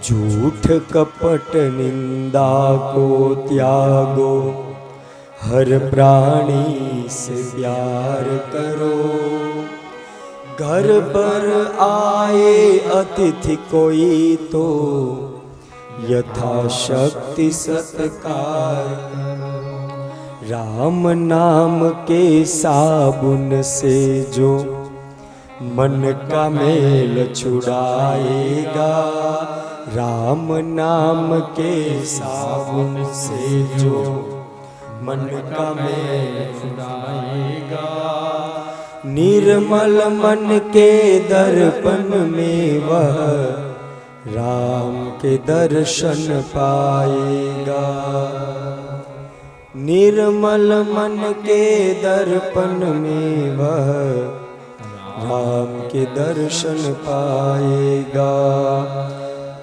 झूठ कपट निंदा को त्यागो, हर प्राणी से प्यार करो. घर पर आए अतिथि कोई तो यथाशक्ति सत्कार करो. राम नाम के साबुन से जो मन का मेल छुड़ाएगा. राम नाम के साबुन से जो मन का मेल छुड़ाएगा. निर्मल मन के दर्पण में वह राम के दर्शन पाएगा. निर्मल मन के दर्पण में वह राम के दर्शन पाएगा.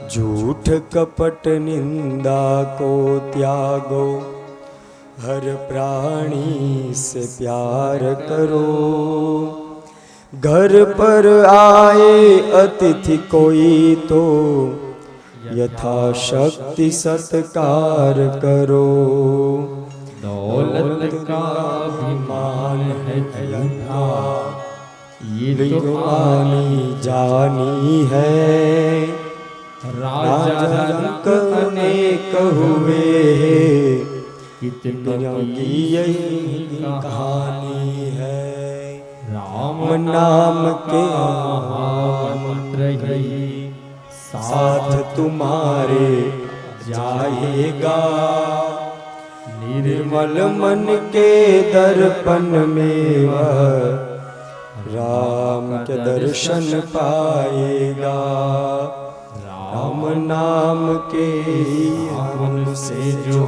झूठ कपट निंदा को त्यागो, हर प्राणी से प्यार करो. घर पर आए अतिथि कोई तो यथाशक्ति सत्कार करो. दौलत का अभिमान है झूठा, ये तो आनी जानी है. राजा रंक अनेक हुए, कितनों की यही कहानी है. राम नाम के मंत्र ही साथ तुम्हारे जाएगा. निर्मल मन के दर्पण में वह राम के दर्शन पाएगा. राम नाम के मन से जो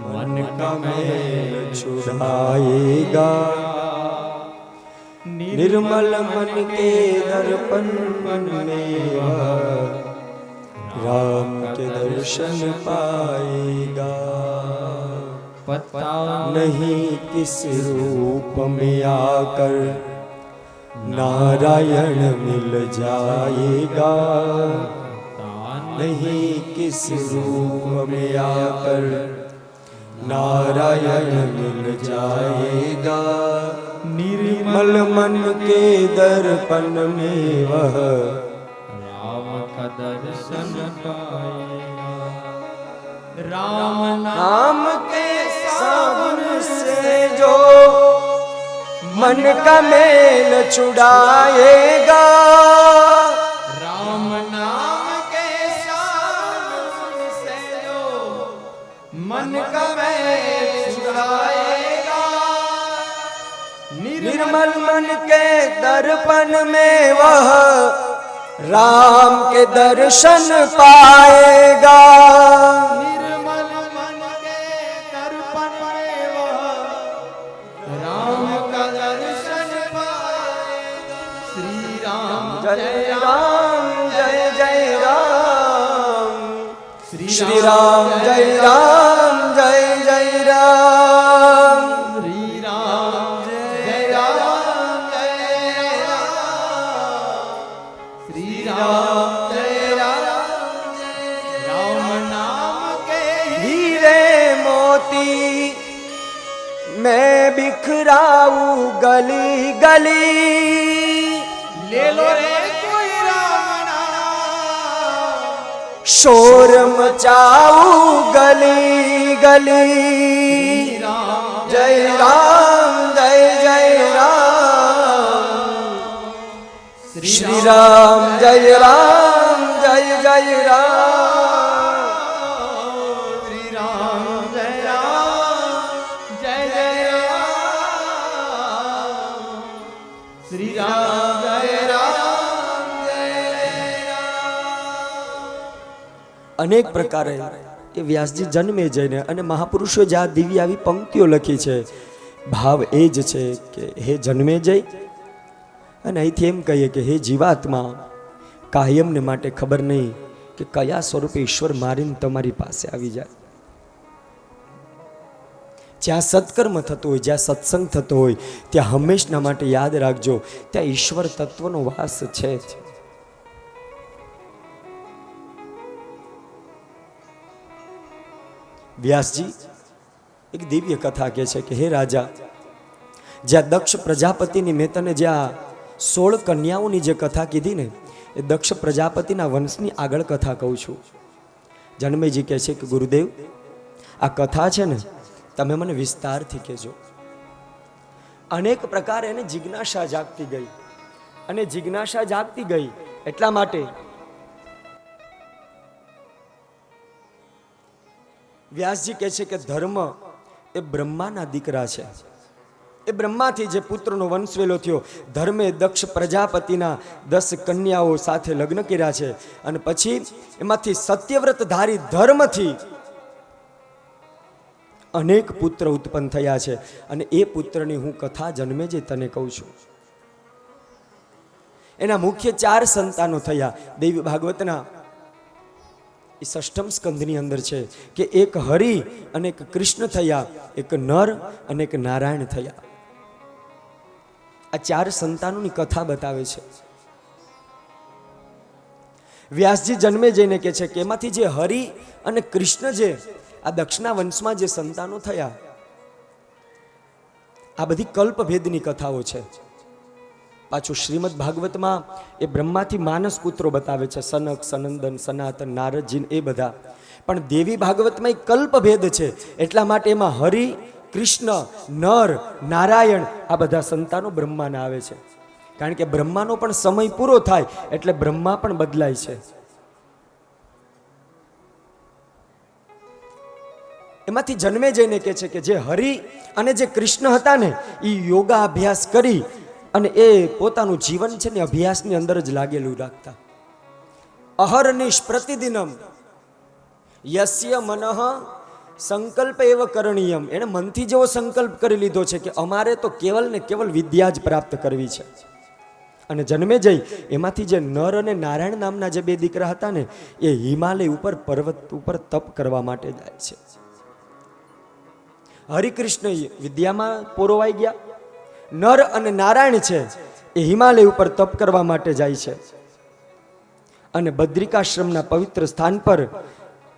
मन का मेल छुड़ाएगा. निर्मल मन के दर्पण में वह राम के दर्शन पाएगा. पता नहीं किस रूप में आकर नारायण मिल जाएगा. नहीं किस रूप में आकर नारायण मिल जाएगा. निर्मल मन के दर्पण में वह राम का दर्शन पाएगा. राम नाम के साबुन से जो मन का मेल छुड़ाएगा, राम नाम के साबुन से जो मन का मैल छुड़ाएगा, निर्मल मन के दर्पण में वह राम के दर्शन पाएगा। निर्मल मन के दर्पण में वह राम का दर्शन पाएगा। श्री राम जय राम जय जय राम, श्री राम जय राम जय जय राम, श्री राम जय राम जय राम, श्री राम जय राम जय राम नाम के हीरे मोती मैं बिखराऊं गली गली, ले लो रे कोई राम नाम, शोर मचाऊं गली गली। जय राम जय जय राम, श्री राम जय राम जय जय राम, श्री राम जय राम जय जय राम, श्री राम जय राम जय राम। અનેક પ્રકારે એ વ્યાસજી જન્મે જઈને અને મહાપુરુષો જે આ દિવ્ય આવી પંક્તિઓ લખી છે, ભાવ એ જ છે કે હે જન્મે જઈ, અને અહીંથી એમ કહીએ કે હે જીવાત્મા, કાયમને માટે ખબર નહીં કે કયા સ્વરૂપે ઈશ્વર મારીને તમારી પાસે આવી જાય. જ્યાં સત્કર્મ થતો હોય, જ્યાં સત્સંગ થતો હોય, ત્યાં હંમેશના માટે યાદ રાખજો, ત્યાં ઈશ્વર તત્વનો વાસ છે જ. વ્યાસજી એક દિવ્ય કથા કહે છે કે હે રાજા, જ્યાં દક્ષ પ્રજાપતિની મેં તને જ્યાં 16 કન્યાઓની જે કથા કીધી ને, એ દક્ષ પ્રજાપતિના વંશની આગળ કથા કહું છું. જન્મેજી કહે છે કે ગુરુદેવ, આ કથા છે ને તમે મને વિસ્તારથી કહેજો. અનેક પ્રકારે એને જિજ્ઞાસા જાગતી ગઈ, અને જિજ્ઞાસા જાગતી ગઈ એટલા માટે વ્યાસજી કહે છે કે ધર્મ એ બ્રહ્માના દીકરા છે. એ બ્રહ્માથી જે પુત્રનો વંશવેલો થયો, ધર્મે દક્ષ પ્રજાપતિના 10 કન્યાઓ સાથે લગ્ન કર્યા છે, અને પછી એમાંથી સત્યવ્રત ધારી ધર્મથી અનેક પુત્ર ઉત્પન્ન થયા છે. અને એ પુત્રની હું કથા જન્મે જે તને કહું છું. એના મુખ્ય 4 સંતાનો થયા. દેવી ભાગવતના એ 6મ સ્કંધની અંદર છે કે એક હરિ અને એક કૃષ્ણ થયા, એક નર અને એક નારાયણ થયા. આ 4 સંતાનોની કથા બતાવે છે. વ્યાસજી જન્મે જઈને કહે છે કે એમાંથી જે હરિ અને કૃષ્ણ, જે આ દક્ષના વંશમાં જે સંતાનો થયા, આ બધી કલ્પભેદની કથાઓ છે. પાછું શ્રીમદ ભાગવતમાં એ બ્રહ્માથી માનસ પુત્રો બતાવે છે, સનક, સનંદન, સનાતન, નારદજી, એ બધા. પણ દેવી ભાગવતમાં એક કલ્પભેદ છે, એટલા માટે એમાં હરિ, કૃષ્ણ, નર, નારાયણ આ બધા સંતાનો બ્રહ્માના આવે છે. કારણ કે બ્રહ્માનો પણ સમય પૂરો થાય એટલે બ્રહ્મા પણ બદલાય છે. એમાંથી જન્મે જઈને કહે છે કે જે હરિ અને જે કૃષ્ણ હતા ને, એ યોગા અભ્યાસ કરી અને એ પોતાનું જીવન છે ને અભ્યાસની અંદર જ લાગેલું રાખતા. અહર્નિશ પ્રતિદિનમ યસ્ય મનઃ સંકલ્પ એવ કરણીયમ. એણે મનથી જેવો સંકલ્પ કરી લીધો છે કે અમારે તો કેવલ ને કેવલ વિદ્યા જ પ્રાપ્ત કરવી છે. અને જન્મે જઈ એમાંથી જે નર અને નારાયણ નામના જે 2 દીકરા હતા ને, એ હિમાલય ઉપર પર્વત ઉપર તપ કરવા માટે જાય છે. હરિકૃષ્ણ વિદ્યામાં પોરોવાઈ ગયા, નર અને નારાયણ છે એ હિમાલય ઉપર તપ કરવા માટે જાય છે. અને બદ્રિકાશ્રમના પવિત્ર સ્થાન પર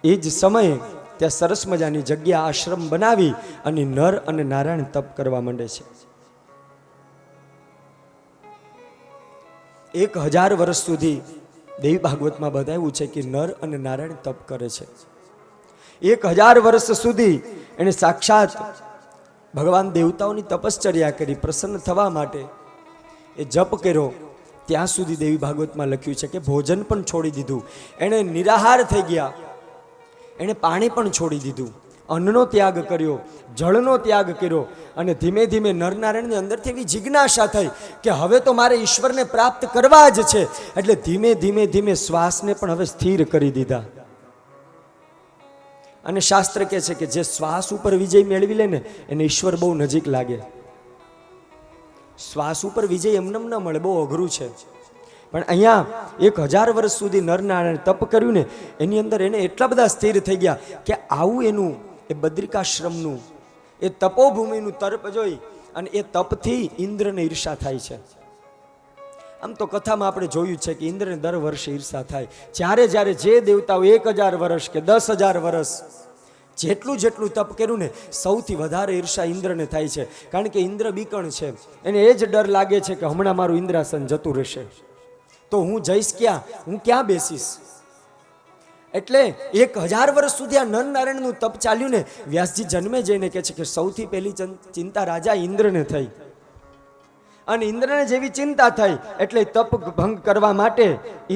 એ જ સમયે ત્યાં સરસ મજાની જગ્યા આશ્રમ બનાવી અને નર અને નારાયણ તપ કરવા માંડે છે. 1000 વર્ષ સુધી દેવી ભાગવતમાં બતાવ્યું છે કે નર અને નારાયણ તપ કરે છે. 1000 વર્ષ સુધી એણે સાક્ષાત ભગવાન દેવતાઓની તપશ્ચર્યા કરી પ્રસન્ન થવા માટે એ જપ કર્યો. ત્યાં સુધી દેવી ભાગવતમાં લખ્યું છે કે ભોજન પણ છોડી દીધું, એણે નિરાહાર થઈ ગયા, એણે પાણી પણ છોડી દીધું, અન્નનો ત્યાગ કર્યો, જળનો ત્યાગ કર્યો. અને ધીમે ધીમે નરનારાયણની અંદરથી એવી જિજ્ઞાસા થઈ કે હવે તો મારે ઈશ્વરને પ્રાપ્ત કરવા જ છે. એટલે ધીમે ધીમે ધીમે શ્વાસને પણ હવે સ્થિર કરી દીધા. અને શાસ્ત્ર કહે છે કે જે શ્વાસ ઉપર વિજય મેળવી લે ને એને ઈશ્વર બહુ નજીક લાગે. શ્વાસ ઉપર વિજય એમને ન મળે, બહુ અઘરું છે. પણ અહીંયા 1000 વર્ષ સુધી નરનારાયણ તપ કર્યું ને એની અંદર એને એટલા બધા સ્થિર થઈ ગયા કે આવું એનું એ બદ્રિકાશ્રમનું એ તપોભૂમિનું તપ જોઈ અને એ તપથી ઇન્દ્રને ઈર્ષા થાય છે. આમ તો કથામાં આપણે જોયું છે કે ઇન્દ્રને દર વર્ષે ઈર્ષા થાય. જ્યારે જ્યારે જે દેવતાઓ 1000 વર્ષ કે 10,000 વર્ષ જેટલું જેટલું તપ કર્યું ને સૌથી વધારે ઈર્ષા ઇન્દ્રને થાય છે. કારણ કે ઇન્દ્ર બીકણ છે, એને એ જ ડર લાગે છે કે હમણાં મારું ઇન્દ્રાસન જતું રહેશે તો હું જઈશ ક્યાં, હું ક્યાં બેસીશ. એટલે 1000 વર્ષ સુધી આ નરનારાયણનું તપ ચાલ્યું ને વ્યાસજી જન્મે જઈને કહે છે કે સૌથી પહેલી ચિંતા રાજા ઇન્દ્રને થઈ. અને ઇન્દ્રને જેવી ચિંતા થઈ એટલે તપ ભંગ કરવા માટે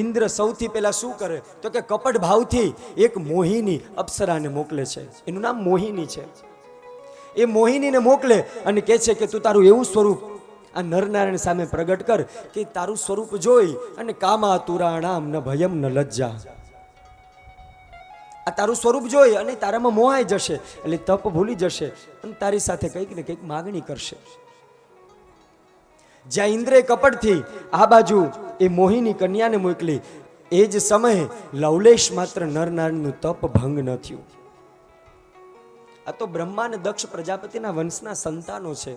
ઇન્દ્ર સૌથી પહેલા શું કરે તો કે કપટ ભાવથી એક મોહિની અપ્સરાને મોકલે છે. એનું નામ મોહિની છે. એ મોહિનીને મોકલે અને કહે છે કે તું તારું એવું સ્વરૂપ આ નરનારાયણ સામે પ્રગટ કર કે તારું સ્વરૂપ જોઈ અને કામાતુરાણામ ન ભયમ ન લજ્જા, આ તારું સ્વરૂપ જોઈ અને તારામાં મોહાઈ જશે એટલે તપ ભૂલી જશે અને તારી સાથે કંઈક ને કંઈક માગણી કરશે. જ્યાં ઇન્દ્રે કપટથી આ બાજુ એ મોહિની કન્યાને મોકલી એ જ સમયે લવલેશ માત્ર નરનારાયણનું તપ ભંગ ન થયું. આ તો બ્રહ્મા અને દક્ષ પ્રજાપતિના વંશના સંતાનો છે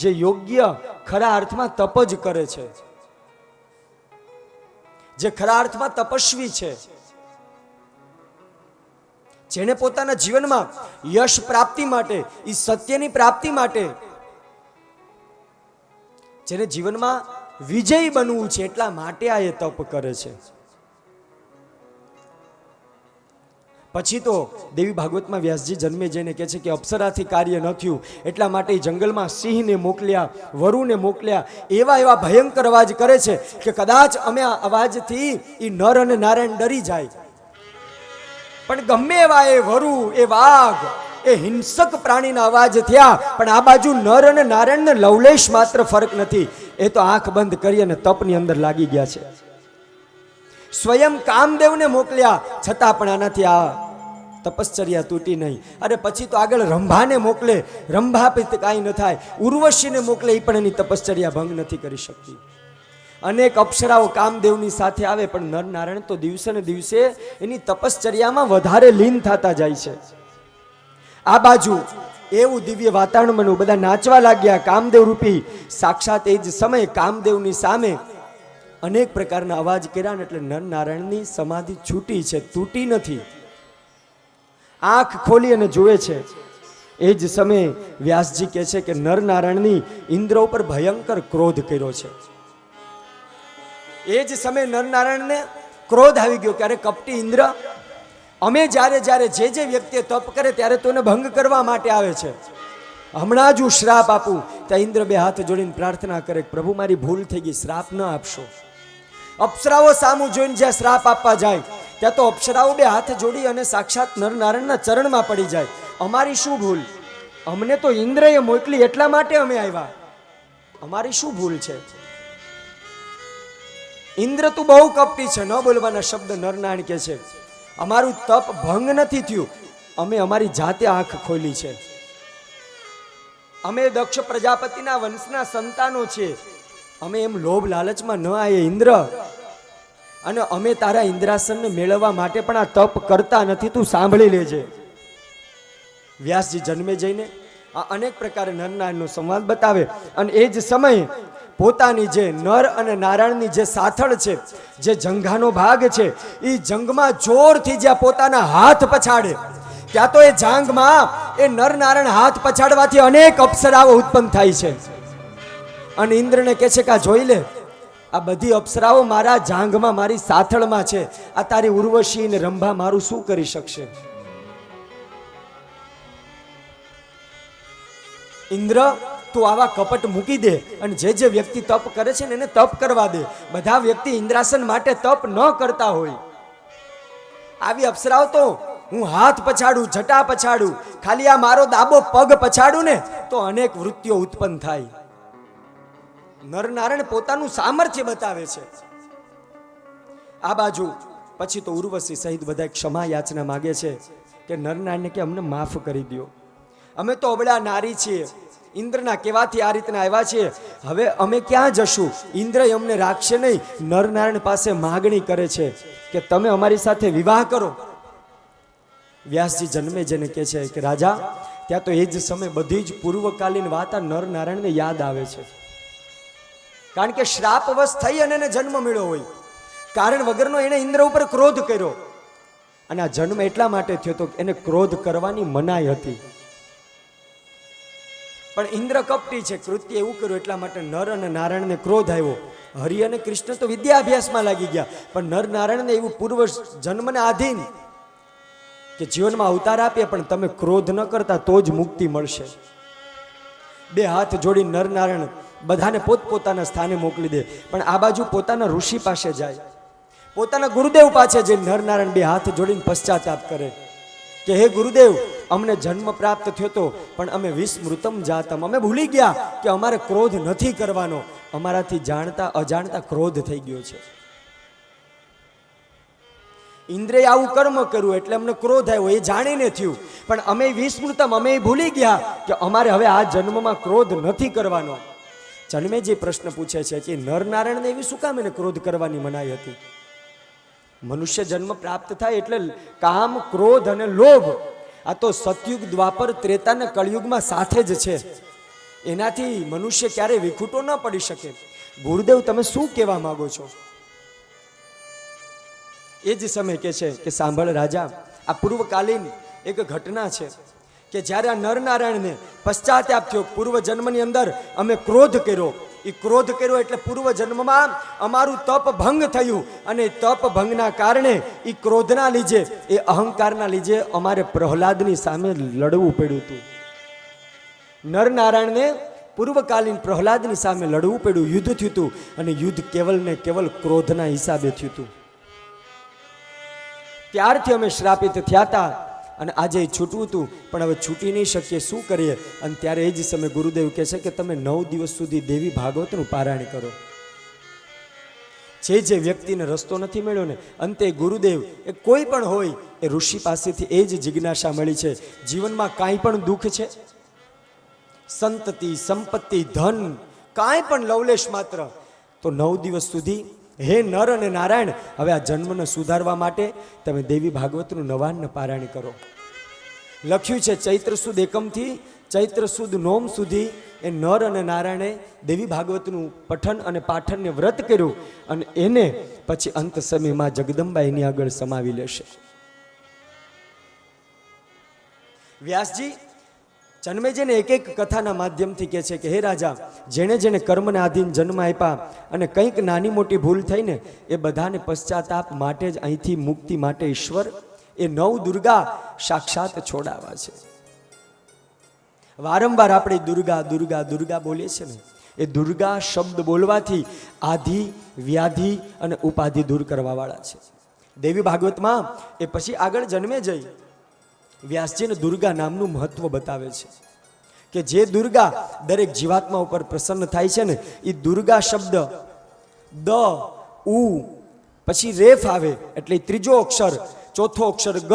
જે યોગ્ય ખરા અર્થમાં તપ જ કરે છે, જે ખરા અર્થમાં તપસ્વી છે, જેને પોતાના જીવનમાં યશ પ્રાપ્તિ માટે, એ સત્યની પ્રાપ્તિ માટે, જેને જીવનમાં વિજયી બનવું છે એટલા માટે આ એ તપ કરે છે. પછી તો દેવી ભાગવતમાં વ્યાસજી જન્મે જઈને કહે છે કે અપ્સરાથી કાર્ય ન થયું એટલા માટે જંગલમાં સિંહને મોકલ્યા, વરુને મોકલ્યા. એવા એવા ભયંકર અવાજ કરે છે કે કદાચ અમે આ અવાજથી એ નર અને નારાયણ ડરી જાય. પણ ગમે એવા એ વરુ, એ વાઘ, એ હિંસક પ્રાણીના અવાજ થયા પણ આ બાજુ નર અને નારાયણને લવલેશ માત્ર ફરક નથી. એ તો આંખ બંધ કરી અને તપની અંદર લાગી ગયા છે. સ્વયં કામદેવને મોકલ્યા છતાં પણ આનાથી આ તપશ્ચર્યા તૂટી નહીં. અરે પછી તો આગળ રંભાને મોકલે, રંભા પછી કાંઈ ન થાય. ઉર્વશીને મોકલે, એ પણ એની તપશ્ચર્યા ભંગ નથી કરી શકતી. અનેક અપ્સરાઓ કામદેવની સાથે આવે પણ નર નારાયણ તો દિવસે ને દિવસે એની તપશ્ચર્યામાં વધારે લીન થતા જાય છે. આ બાજુ એવું દિવ્ય વાતાવરણ બન્યું, બધા નાચવા લાગ્યા કામદેવ રૂપી. સાક્ષાત એ જ સમયે કામદેવની સામે અનેક પ્રકારના અવાજ કર્યા ને એટલે નર નારાયણની સમાધિ છૂટી છે, તૂટી નથી. આંખ ખોલી અને જુએ છે. એ જ સમયે વ્યાસજી કહે છે કે નર નારાયણની ઇન્દ્ર ઉપર ભયંકર ક્રોધ કર્યો છે. એ જ સમયે નર નારાયણને ક્રોધ આવી ગયો કે અરે કપટી ઇન્દ્ર, અમે જ્યારે જ્યારે જે વ્યક્તિ તપ કરે ત્યારે તો એને ભંગ કરવા માટે આવે છે. હમણાં જ હું શ્રાપ આપું. ત્યાં ઇન્દ્ર બે હાથ જોડીને પ્રાર્થના કરે પ્રભુ મારી ભૂલ થઈ ગઈ, શ્રાપ ન આપશો. અપ્સરાઓ સામું જોઈને જ્યાં શ્રાપ આપવા જાય ત્યાં તો અપ્સરાઓ બે હાથ જોડી અને સાક્ષાત નરનારાયણના ચરણમાં પડી જાય. અમારી શું ભૂલ? અમને તો ઇન્દ્રએ મોકલી એટલા માટે અમે આવ્યા, અમારી શું ભૂલ છે? ઇન્દ્ર તું બહુ કપટી છે, ન બોલવાના શબ્દ નરનારાયણ કહે છે. અમારું તપ ભંગ નથી થયું, અમે અમારી જાતે આંખ ખોલી છે. અમે દક્ષ પ્રજાપતિના વંશના સંતાનો છીએ. અમે એમ લોભ લાલચમાં ન આવીએ ઇન્દ્ર, અને અમે તારા ઇન્દ્રાસનને મેળવવા માટે પણ આ તપ કરતા નથી, તું સાંભળી લેજે. વ્યાસજી જન્મે જઈને આ અનેક પ્રકારે નરનારાયણનો સંવાદ બતાવે. અને એ જ સમયે પોતાની જે નર અને નારાયણની જે સાથળ છે, જે જંઘાનો ભાગ છે, એ જંગમાં જોરથી જ્યાં પોતાના હાથ પછાડે ત્યાં તો એ જાંઘમાં એ નર નારાયણ હાથ પછાડવાથી અનેક અપ્સરાઓ ઉત્પન્ન થાય છે. અને ઇન્દ્રને કહે છે કે આ જોઈ લે, આ બધી અપ્સરાઓ મારા જાંઘમાં, મારી સાથળમાં છે. આ તારી ઉર્વશી ને રંભા મારું શું કરી શકશે? ઇન્દ્ર તું આવા કપટ મૂકી દે અને જે વ્યક્તિ તપ કરે છે ને એને તપ કરવા દે. બધા વ્યક્તિ ઇન્દ્રાસન માટે તપ ન કરતા હોય. આવી અપ્સરાઓ તો હું હાથ પછાડું, જટા પછાડું, ખાલી આ મારો દાબો પગ પછાડું ને તો અનેક વૃત્તિઓ ઉત્પન્ન થાય. નરનારાયણ પોતાનું સામર્થ્ય બતાવે છે. આ બાજુ પછી તો ઉર્વશી સહિત બધા ક્ષમા યાચના માગે છે કે નરનારાયણને કે અમને માફ કરી દો, અમે તો અબળા નારી છીએ, ઇન્દ્રના કહેવાથી આ રીતના આવ્યા છીએ, હવે અમે ક્યાં જશું? ઇન્દ્ર અમને રાખશે નહીં. નરનારાયણ પાસે માગણી કરે છે કે તમે અમારી સાથે વિવાહ કરો. વ્યાસજી જન્મે જેને કહે છે કે રાજા, ત્યાં તો એ જ સમય બધી જ પૂર્વકાલીન વાત આ નરનારાયણને યાદ આવે છે. કારણ કે શ્રાપવશ થઈ અને એને જન્મ મળ્યો હોય, કારણ વગરનો એને ઇન્દ્ર ઉપર ક્રોધ કર્યો, અને આ જન્મ એટલા માટે થયો તો એને ક્રોધ કરવાની મનાઈ હતી. પણ ઇન્દ્ર કપટી છે, કૃત્ય એવું કર્યું એટલા માટે નર અને નારાયણને ક્રોધ આવ્યો. હરિ અને કૃષ્ણ તો વિદ્યાભ્યાસમાં લાગી ગયા, પણ નર નારાયણને એવું પૂર્વ જન્મને આધીન કે જીવનમાં અવતાર આપીએ પણ તમે ક્રોધ ન કરતા તો જ મુક્તિ મળશે. બે હાથ જોડી નર નારાયણ બધાને પોતપોતાના સ્થાને મોકલી દે, પણ આ બાજુ પોતાના ઋષિ પાસે જાય, પોતાના ગુરુદેવ પાસે જઈ નરનારાયણ બે હાથ જોડીને પશ્ચાતાપ કરે કે હે ગુરુદેવ, અમને જન્મ પ્રાપ્ત થયો તો પણ અમે વિસ્મૃતમ જાતમ, અમે ભૂલી ગયા કે અમારે ક્રોધ નથી કરવાનો, અમારાથી જાણતા અજાણતા ક્રોધ થઈ ગયો છે. ઇન્દ્રે આવું કર્મ કર્યું એટલે અમને ક્રોધ આવ્યો, એ જાણીને થયું, પણ અમે વિસ્મૃતમ, અમે ભૂલી ગયા કે અમારે હવે આ જન્મમાં ક્રોધ નથી કરવાનો. જન્મે જે પ્રશ્ન પૂછે છે કે નરનારાયણને એવી શું કામ એને ક્રોધ કરવાની મનાઈ હતી? મનુષ્ય જન્મ પ્રાપ્ત થાય એટલે કામ, ક્રોધ અને લોભ આ તો સતયુગ, દ્વાપર, ત્રેતા અને કળયુગમાં સાથે જ છે. એનાથી મનુષ્ય ક્યારેય વિખૂટો ન પડી શકે. ગુરુદેવ તમે શું કહેવા માંગો છો? એ જ સમય કે છે કે સાંભળ રાજા, આ પૂર્વકાલીન એક ઘટના છે કે જ્યારે આ નરનારાયણને પશ્ચાતાપ થયો, પૂર્વ જન્મની અંદર અમે ક્રોધ કર્યો, એ ક્રોધ કર્યો એટલે પૂર્વ જન્મમાં અમારું તપ ભંગ થયું, અને તપ ભંગના કારણે એ ક્રોધના લીધે, એ અહંકારના લીધે અમારે પ્રહલાદની સામે લડવું પડ્યું હતું. નરનારાયણને પૂર્વકાલીન પ્રહલાદની સામે લડવું પડ્યું, યુદ્ધ થયું હતું, અને યુદ્ધ કેવલ ને કેવલ ક્રોધના હિસાબે થયું હતું. ત્યારથી અમે શ્રાપિત થયા હતા, અને આજે છૂટવું હતું પણ હવે છૂટી નહીં શકીએ, શું કરીએ? અને ત્યારે એ જ સમયે ગુરુદેવ કહે છે કે તમે 9 દિવસ સુધી દેવી ભાગવતનું પારાયણ કરો. જે વ્યક્તિને રસ્તો નથી મળ્યો ને, અંતે ગુરુદેવ એ કોઈ પણ હોય એ ઋષિ પાસેથી એ જ જિજ્ઞાસા મળી છે, જીવનમાં કાંઈ પણ દુઃખ છે, સંતતિ, સંપત્તિ, ધન, કાંઈ પણ લવલેશ માત્ર, તો 9 દિવસ સુધી હે નર અને નારાયણ, હવે આ જન્મને સુધારવા માટે તમે દેવી ભાગવતનું નવાન્ન પારાયણ કરો. લખ્યું છે ચૈત્ર સુદ એકમથી ચૈત્ર સુદ નોમ સુધી એ નર અને નારાયણે દેવી ભાગવતનું પઠન અને પાઠનને વ્રત કર્યું, અને એને પછી અંત સમયમાં જગદંબા એની આગળ સમાવી લેશે. વ્યાસજી જન્મેજયને એક એક કથાના માધ્યમથી કહે છે કે હે રાજા, જેણે જેણે કર્મને આધીન જન્મ આપ્યા અને કંઈક નાની મોટી ભૂલ થઈને એ બધાને પશ્ચાતાપ માટે જ અહીંથી મુક્તિ માટે ઈશ્વર એ 9 દુર્ગા સાક્ષાત છોડાવા છે. વારંવાર આપણે દુર્ગા દુર્ગા દુર્ગા બોલીએ છીએ ને, એ દુર્ગા શબ્દ બોલવાથી આધિ, વ્યાધિ અને ઉપાધિ દૂર કરવા વાળા છે. દેવી ભાગવતમાં એ પછી આગળ જન્મે જઈ વ્યાસજીને દુર્ગા નામનું મહત્વ બતાવે છે કે જે દુર્ગા દરેક જીવાત્મા ઉપર પ્રસન્ન થાય છે ને, એ દુર્ગા શબ્દ દ, ઉ, પછી રેફ આવે એટલે ત્રીજો અક્ષર, ચોથો અક્ષર ગ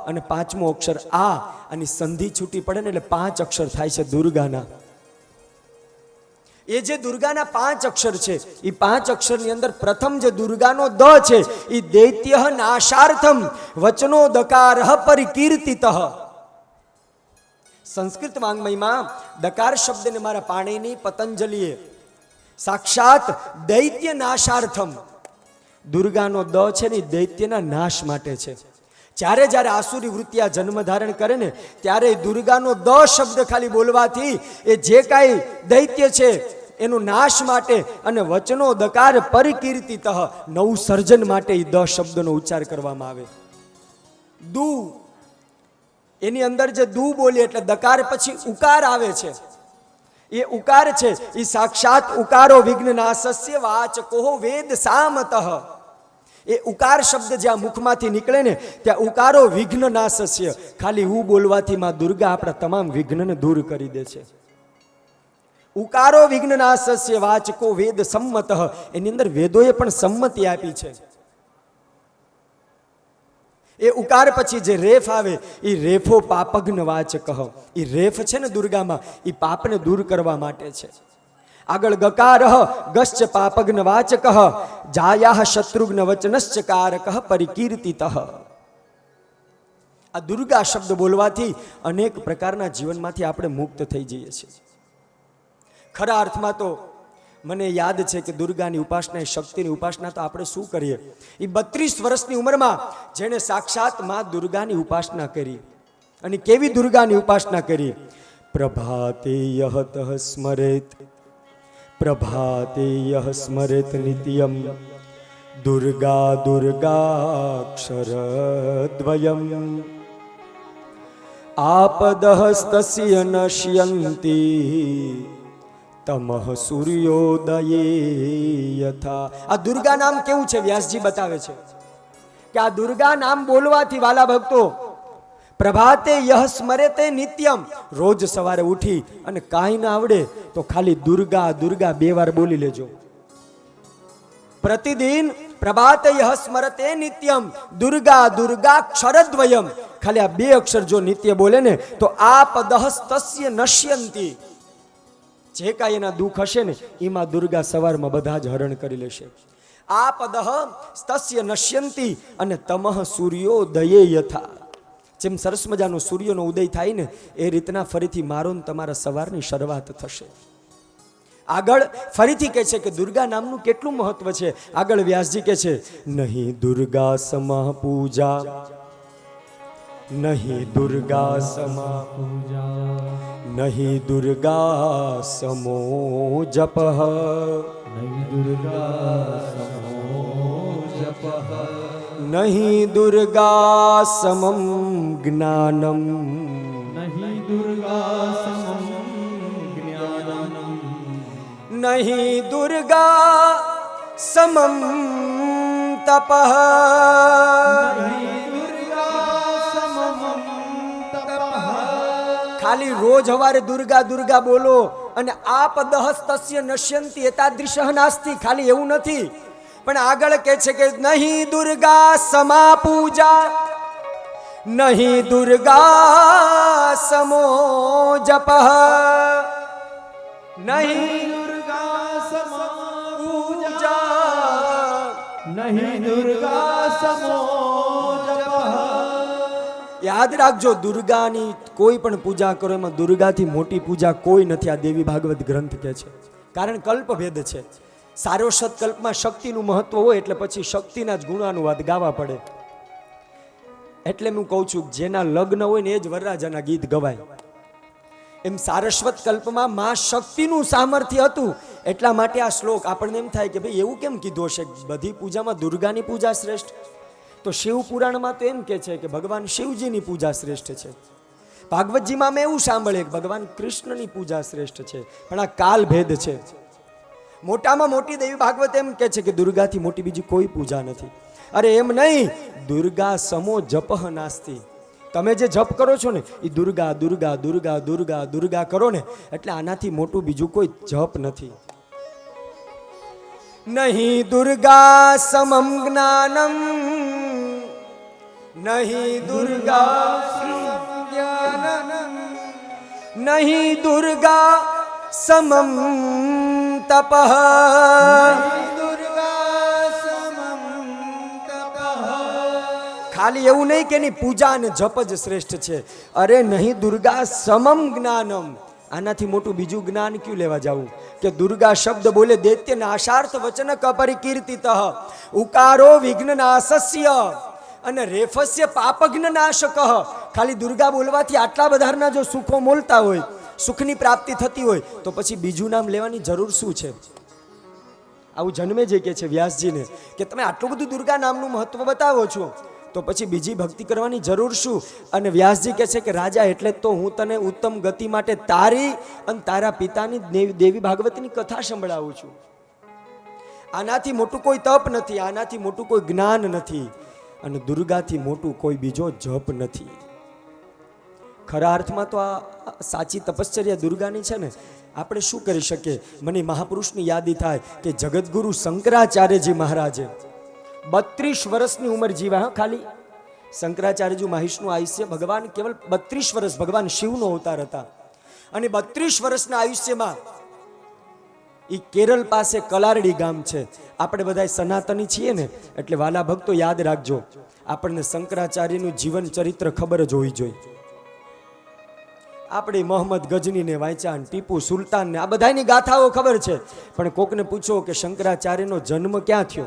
અને પાંચમો અક્ષર આ, અને સંધિ છૂટી પડે ને એટલે 5 અક્ષર થાય છે દુર્ગાના. એ જે દુર્ગાના 5 અક્ષર છે, એ 5 અક્ષરની અંદર પ્રથમ જે દુર્ગાનો દ છે, એ દૈત્ય નાશાર્થમ વચનો દકારઃ પરિકીર્તિતઃ. સંસ્કૃત વાંગ્મયમાં દકાર શબ્દને મારા પાણીની પતંજલિએ સાક્ષાત દૈત્ય નાશાર્થમ, દુર્ગાનો દ છે ને દૈત્યના નાશ માટે છે. જ્યારે જ્યારે આસુરી વૃત્તિ આ જન્મ ધારણ કરે ને, ત્યારે દુર્ગાનો દ શબ્દ ખાલી બોલવાથી એ જે કાંઈ દૈત્ય છે એનો નાશ માટે, અને વચનો દકાર પરિકીર્તિતઃ, નવું સર્જન માટે એ દ શબ્દનો ઉચ્ચાર કરવામાં આવે. દુ, એની અંદર જે દુ બોલી એટલે દકાર પછી ઉકાર આવે છે, એ ઉકાર છે એ સાક્ષાત ઉકારો વિઘ્નનાશસ્ય વાચકો વેદ સામતઃ. એ ઉકાર શબ્દ જ્યાં મુખમાંથી નીકળે ને ત્યાં ઉકારો વિઘ્નનાશસ્ય, ખાલી હું બોલવાથી માં દુર્ગા આપણા તમામ વિઘ્નને દૂર કરી દે છે. ઉકારો વિઘ્નનાશસ્ય વાચકો વેદ સંમતઃ, એની અંદર વેદોએ પણ સંમતિ આપી છે. એ ઉકાર પછી જે રેફ આવે એ રેફો પાપઘ્ન વાચક. એ રેફ છે ને દુર્ગામાં એ પાપને દૂર કરવા માટે છે. આગળ ગકાર ગશ્ચ પાપઘ્ન વાચક જાયા શત્રુઘ્ન વચનશ્ચ કારક પરિકીર્તિત. આ દુર્ગા શબ્દ બોલવાથી અનેક પ્રકારના જીવનમાંથી આપણે મુક્ત થઈ જઈએ છીએ. ખરા અર્થમાં તો મને યાદ છે કે દુર્ગાની ઉપાસના એ શક્તિની ઉપાસના તો આપણે શું કરીએ. એ 32 વર્ષની ઉંમરમાં જેણે સાક્ષાત માં દુર્ગાની ઉપાસના કરી, અને કેવી દુર્ગાની ઉપાસના કરી. પ્રભાતે યહત સ્મરેત, પ્રભાતે યહ સ્મરેત નિત્યમ દુર્ગા દુર્ગાક્ષરદ્વયમ આપદસ્તસ્ય નશ્યંતી તમઃ સૂર્યોદયે યથા. આ દુર્ગા નામ કેવું છે વ્યાસજી બતાવે છે કે આ દુર્ગા નામ બોલવાથી વાલા ભક્તો પ્રભાતે યહ સ્મરેતે નિત્યમ, રોજ સવારે ઉઠી અને કાંઈ ના આવડે તો ખાલી દુર્ગા દુર્ગા 2 વાર બોલી લેજો. પ્રતિદિન પ્રભાતે યહ સ્મરતે નિત્યમ દુર્ગા દુર્ગા ક્ષરદ્વયમ, ખાલી આ 2 અક્ષર જો નિત્ય બોલે ને તો આપદસ્તસ્ય નશ્યંતી, જે કાંઈ એના દુઃખ હશે ને એમાં દુર્ગા સવારમાં બધા જ હરણ કરી લેશે. આપદઃ સ્તસ્ય નશ્યંતી અને તમઃ સૂર્યોદયે યથા. જેમ સરસ મજાનો સૂર્યનો ઉદય થાય ને એ રીતના ફરીથી મારો ને તમારા સવારની શરૂઆત થશે. આગળ ફરીથી કહે છે કે દુર્ગા નામનું કેટલું મહત્વ છે. આગળ વ્યાસજી કહે છે નહીં દુર્ગા સમા પૂજા, નહીં દુર્ગા સમા પૂજા, નહીં દુર્ગા સમો જપ, નહીં દુર્ગા સમો જપ, નહીં દુર્ગા સમમ જ્ઞાનમ, નહીં દુર્ગા સમમ જ્ઞાનમ, નહીં દુર્ગા સમમ તપઃ, નહીં દુર્ગા સમમ તપઃ. ખાલી રોજ હવારે દુર્ગા દુર્ગા બોલો અને આપદસ્તસ્ય નશ્યંતી એતાદૃશઃ નાસ્તિ, ખાલી એવું નથી. પણ આગળ કહે છે કે નહીં દુર્ગા સમા પૂજા, નહીં દુર્ગા સમો જપ, નહીં દુર્ગા સમો પૂજા, નહીં દુર્ગા સમો જપ. યાદ રાખજો દુર્ગાની કોઈ પણ પૂજા કરો એમાં દુર્ગાથી મોટી પૂજા કોઈ નથી. આ દેવી ભાગવત ગ્રંથ કહે છે. કારણ કલ્પભેદ છે. સારોષત કલ્પમાં શક્તિનું મહત્વ હોય એટલે પછી શક્તિના જ ગુણાનુવાદ ગાવા પડે. એટલે હું કહું છું જેના લગ્ન હોય ને એ જ વરરાજાના ગીત ગવાય. એમ સારસ્વત કલ્પમાં માં શક્તિનું સામર્થ્ય હતું એટલા માટે આ શ્લોક આપણને એમ થાય કે ભાઈ એવું કેમ કીધું હશે બધી પૂજામાં દુર્ગાની પૂજા શ્રેષ્ઠ. તો શિવ પુરાણમાં તો એમ કે છે કે ભગવાન શિવજીની પૂજા શ્રેષ્ઠ છે. ભાગવતજીમાં અમે એવું સાંભળીએ કે ભગવાન કૃષ્ણની પૂજા શ્રેષ્ઠ છે. પણ આ કાલ ભેદ છે. મોટામાં મોટી દેવી ભાગવત એમ કે છે કે દુર્ગાથી મોટી બીજી કોઈ પૂજા નથી. અરે એમ નહીં, દુર્ગા સમો જપઃ નાસ્તિ. તમે જે જપ કરો છો ને એ દુર્ગા દુર્ગા દુર્ગા દુર્ગા દુર્ગા કરો ને એટલે આનાથી મોટું બીજું કોઈ જપ નથી. નહીં દુર્ગા સમમ જ્ઞાનમ, નહીં દુર્ગા જ્ઞાનમ, નહીં દુર્ગા સમમ તપઃ, ખાલી એવું નહીં કે એની પૂજા અને જપ જ શ્રેષ્ઠ છે. અરે નહીં દુર્ગા સમમ જ્ઞાનમ, આનાથી મોટું બીજું જ્ઞાન ક્યું લેવા જવું કે દુર્ગા શબ્દ બોલે દૈત્ય નાશાર્થ વચન કપરિકીર્તિત ઉકારો વિઘ્નનાશસ્ય અને રેફસ્ય પાપઘ્ન નાશક. ખાલી દુર્ગા બોલવાથી આટલા બધાના જો સુખો મોલતા હોય, સુખની પ્રાપ્તિ થતી હોય તો પછી બીજું નામ લેવાની જરૂર શું છે? આવું જન્મે જે કે છે વ્યાસજીને કે તમે આટલું બધું દુર્ગા નામનું મહત્વ બતાવો છો તો પછી બીજી ભક્તિ કરવાની જરૂર શું? અને વ્યાસજી કહે છે કે રાજા, એટલે તો હું તને ઉત્તમ ગતિ માટે તારી અને તારા પિતાની દેવી ભાગવતીની કથા સંભળાવું છું. આનાથી મોટું કોઈ તપ નથી, આનાથી મોટું કોઈ જ્ઞાન નથી, અને દુર્ગાથી મોટું કોઈ બીજો જપ નથી. ખરા અર્થમાં તો આ સાચી તપશ્ચર્યા દુર્ગાની છે ને. આપણે શું કરી શકીએ? મને મહાપુરુષની યાદી થાય કે જગતગુરુ શંકરાચાર્યજી મહારાજે 32 વર્ષની ઉંમર જીવ્યા. ખાલી શંકરાચાર્યજી મહેશનું આયુષ્ય ભગવાન કેવલ 32 વર્ષ, ભગવાન શિવનો અવતાર હતા. અને 32 વર્ષના આયુષ્યમાં એ કેરળ પાસે કલારડી ગામ છે. આપણે બધા સનાતની છીએ ને, એટલે વાલા ભક્તો યાદ રાખજો, આપણને શંકરાચાર્યનું જીવન ચરિત્ર ખબર જ હોવી જોઈએ. આપણે મોહમ્મદ ગજનીને વાંચ્યા, ટીપુ સુલતાનને, આ બધાની ગાથાઓ ખબર છે. પણ કોકને પૂછો કે શંકરાચાર્યનો જન્મ ક્યાં થયો?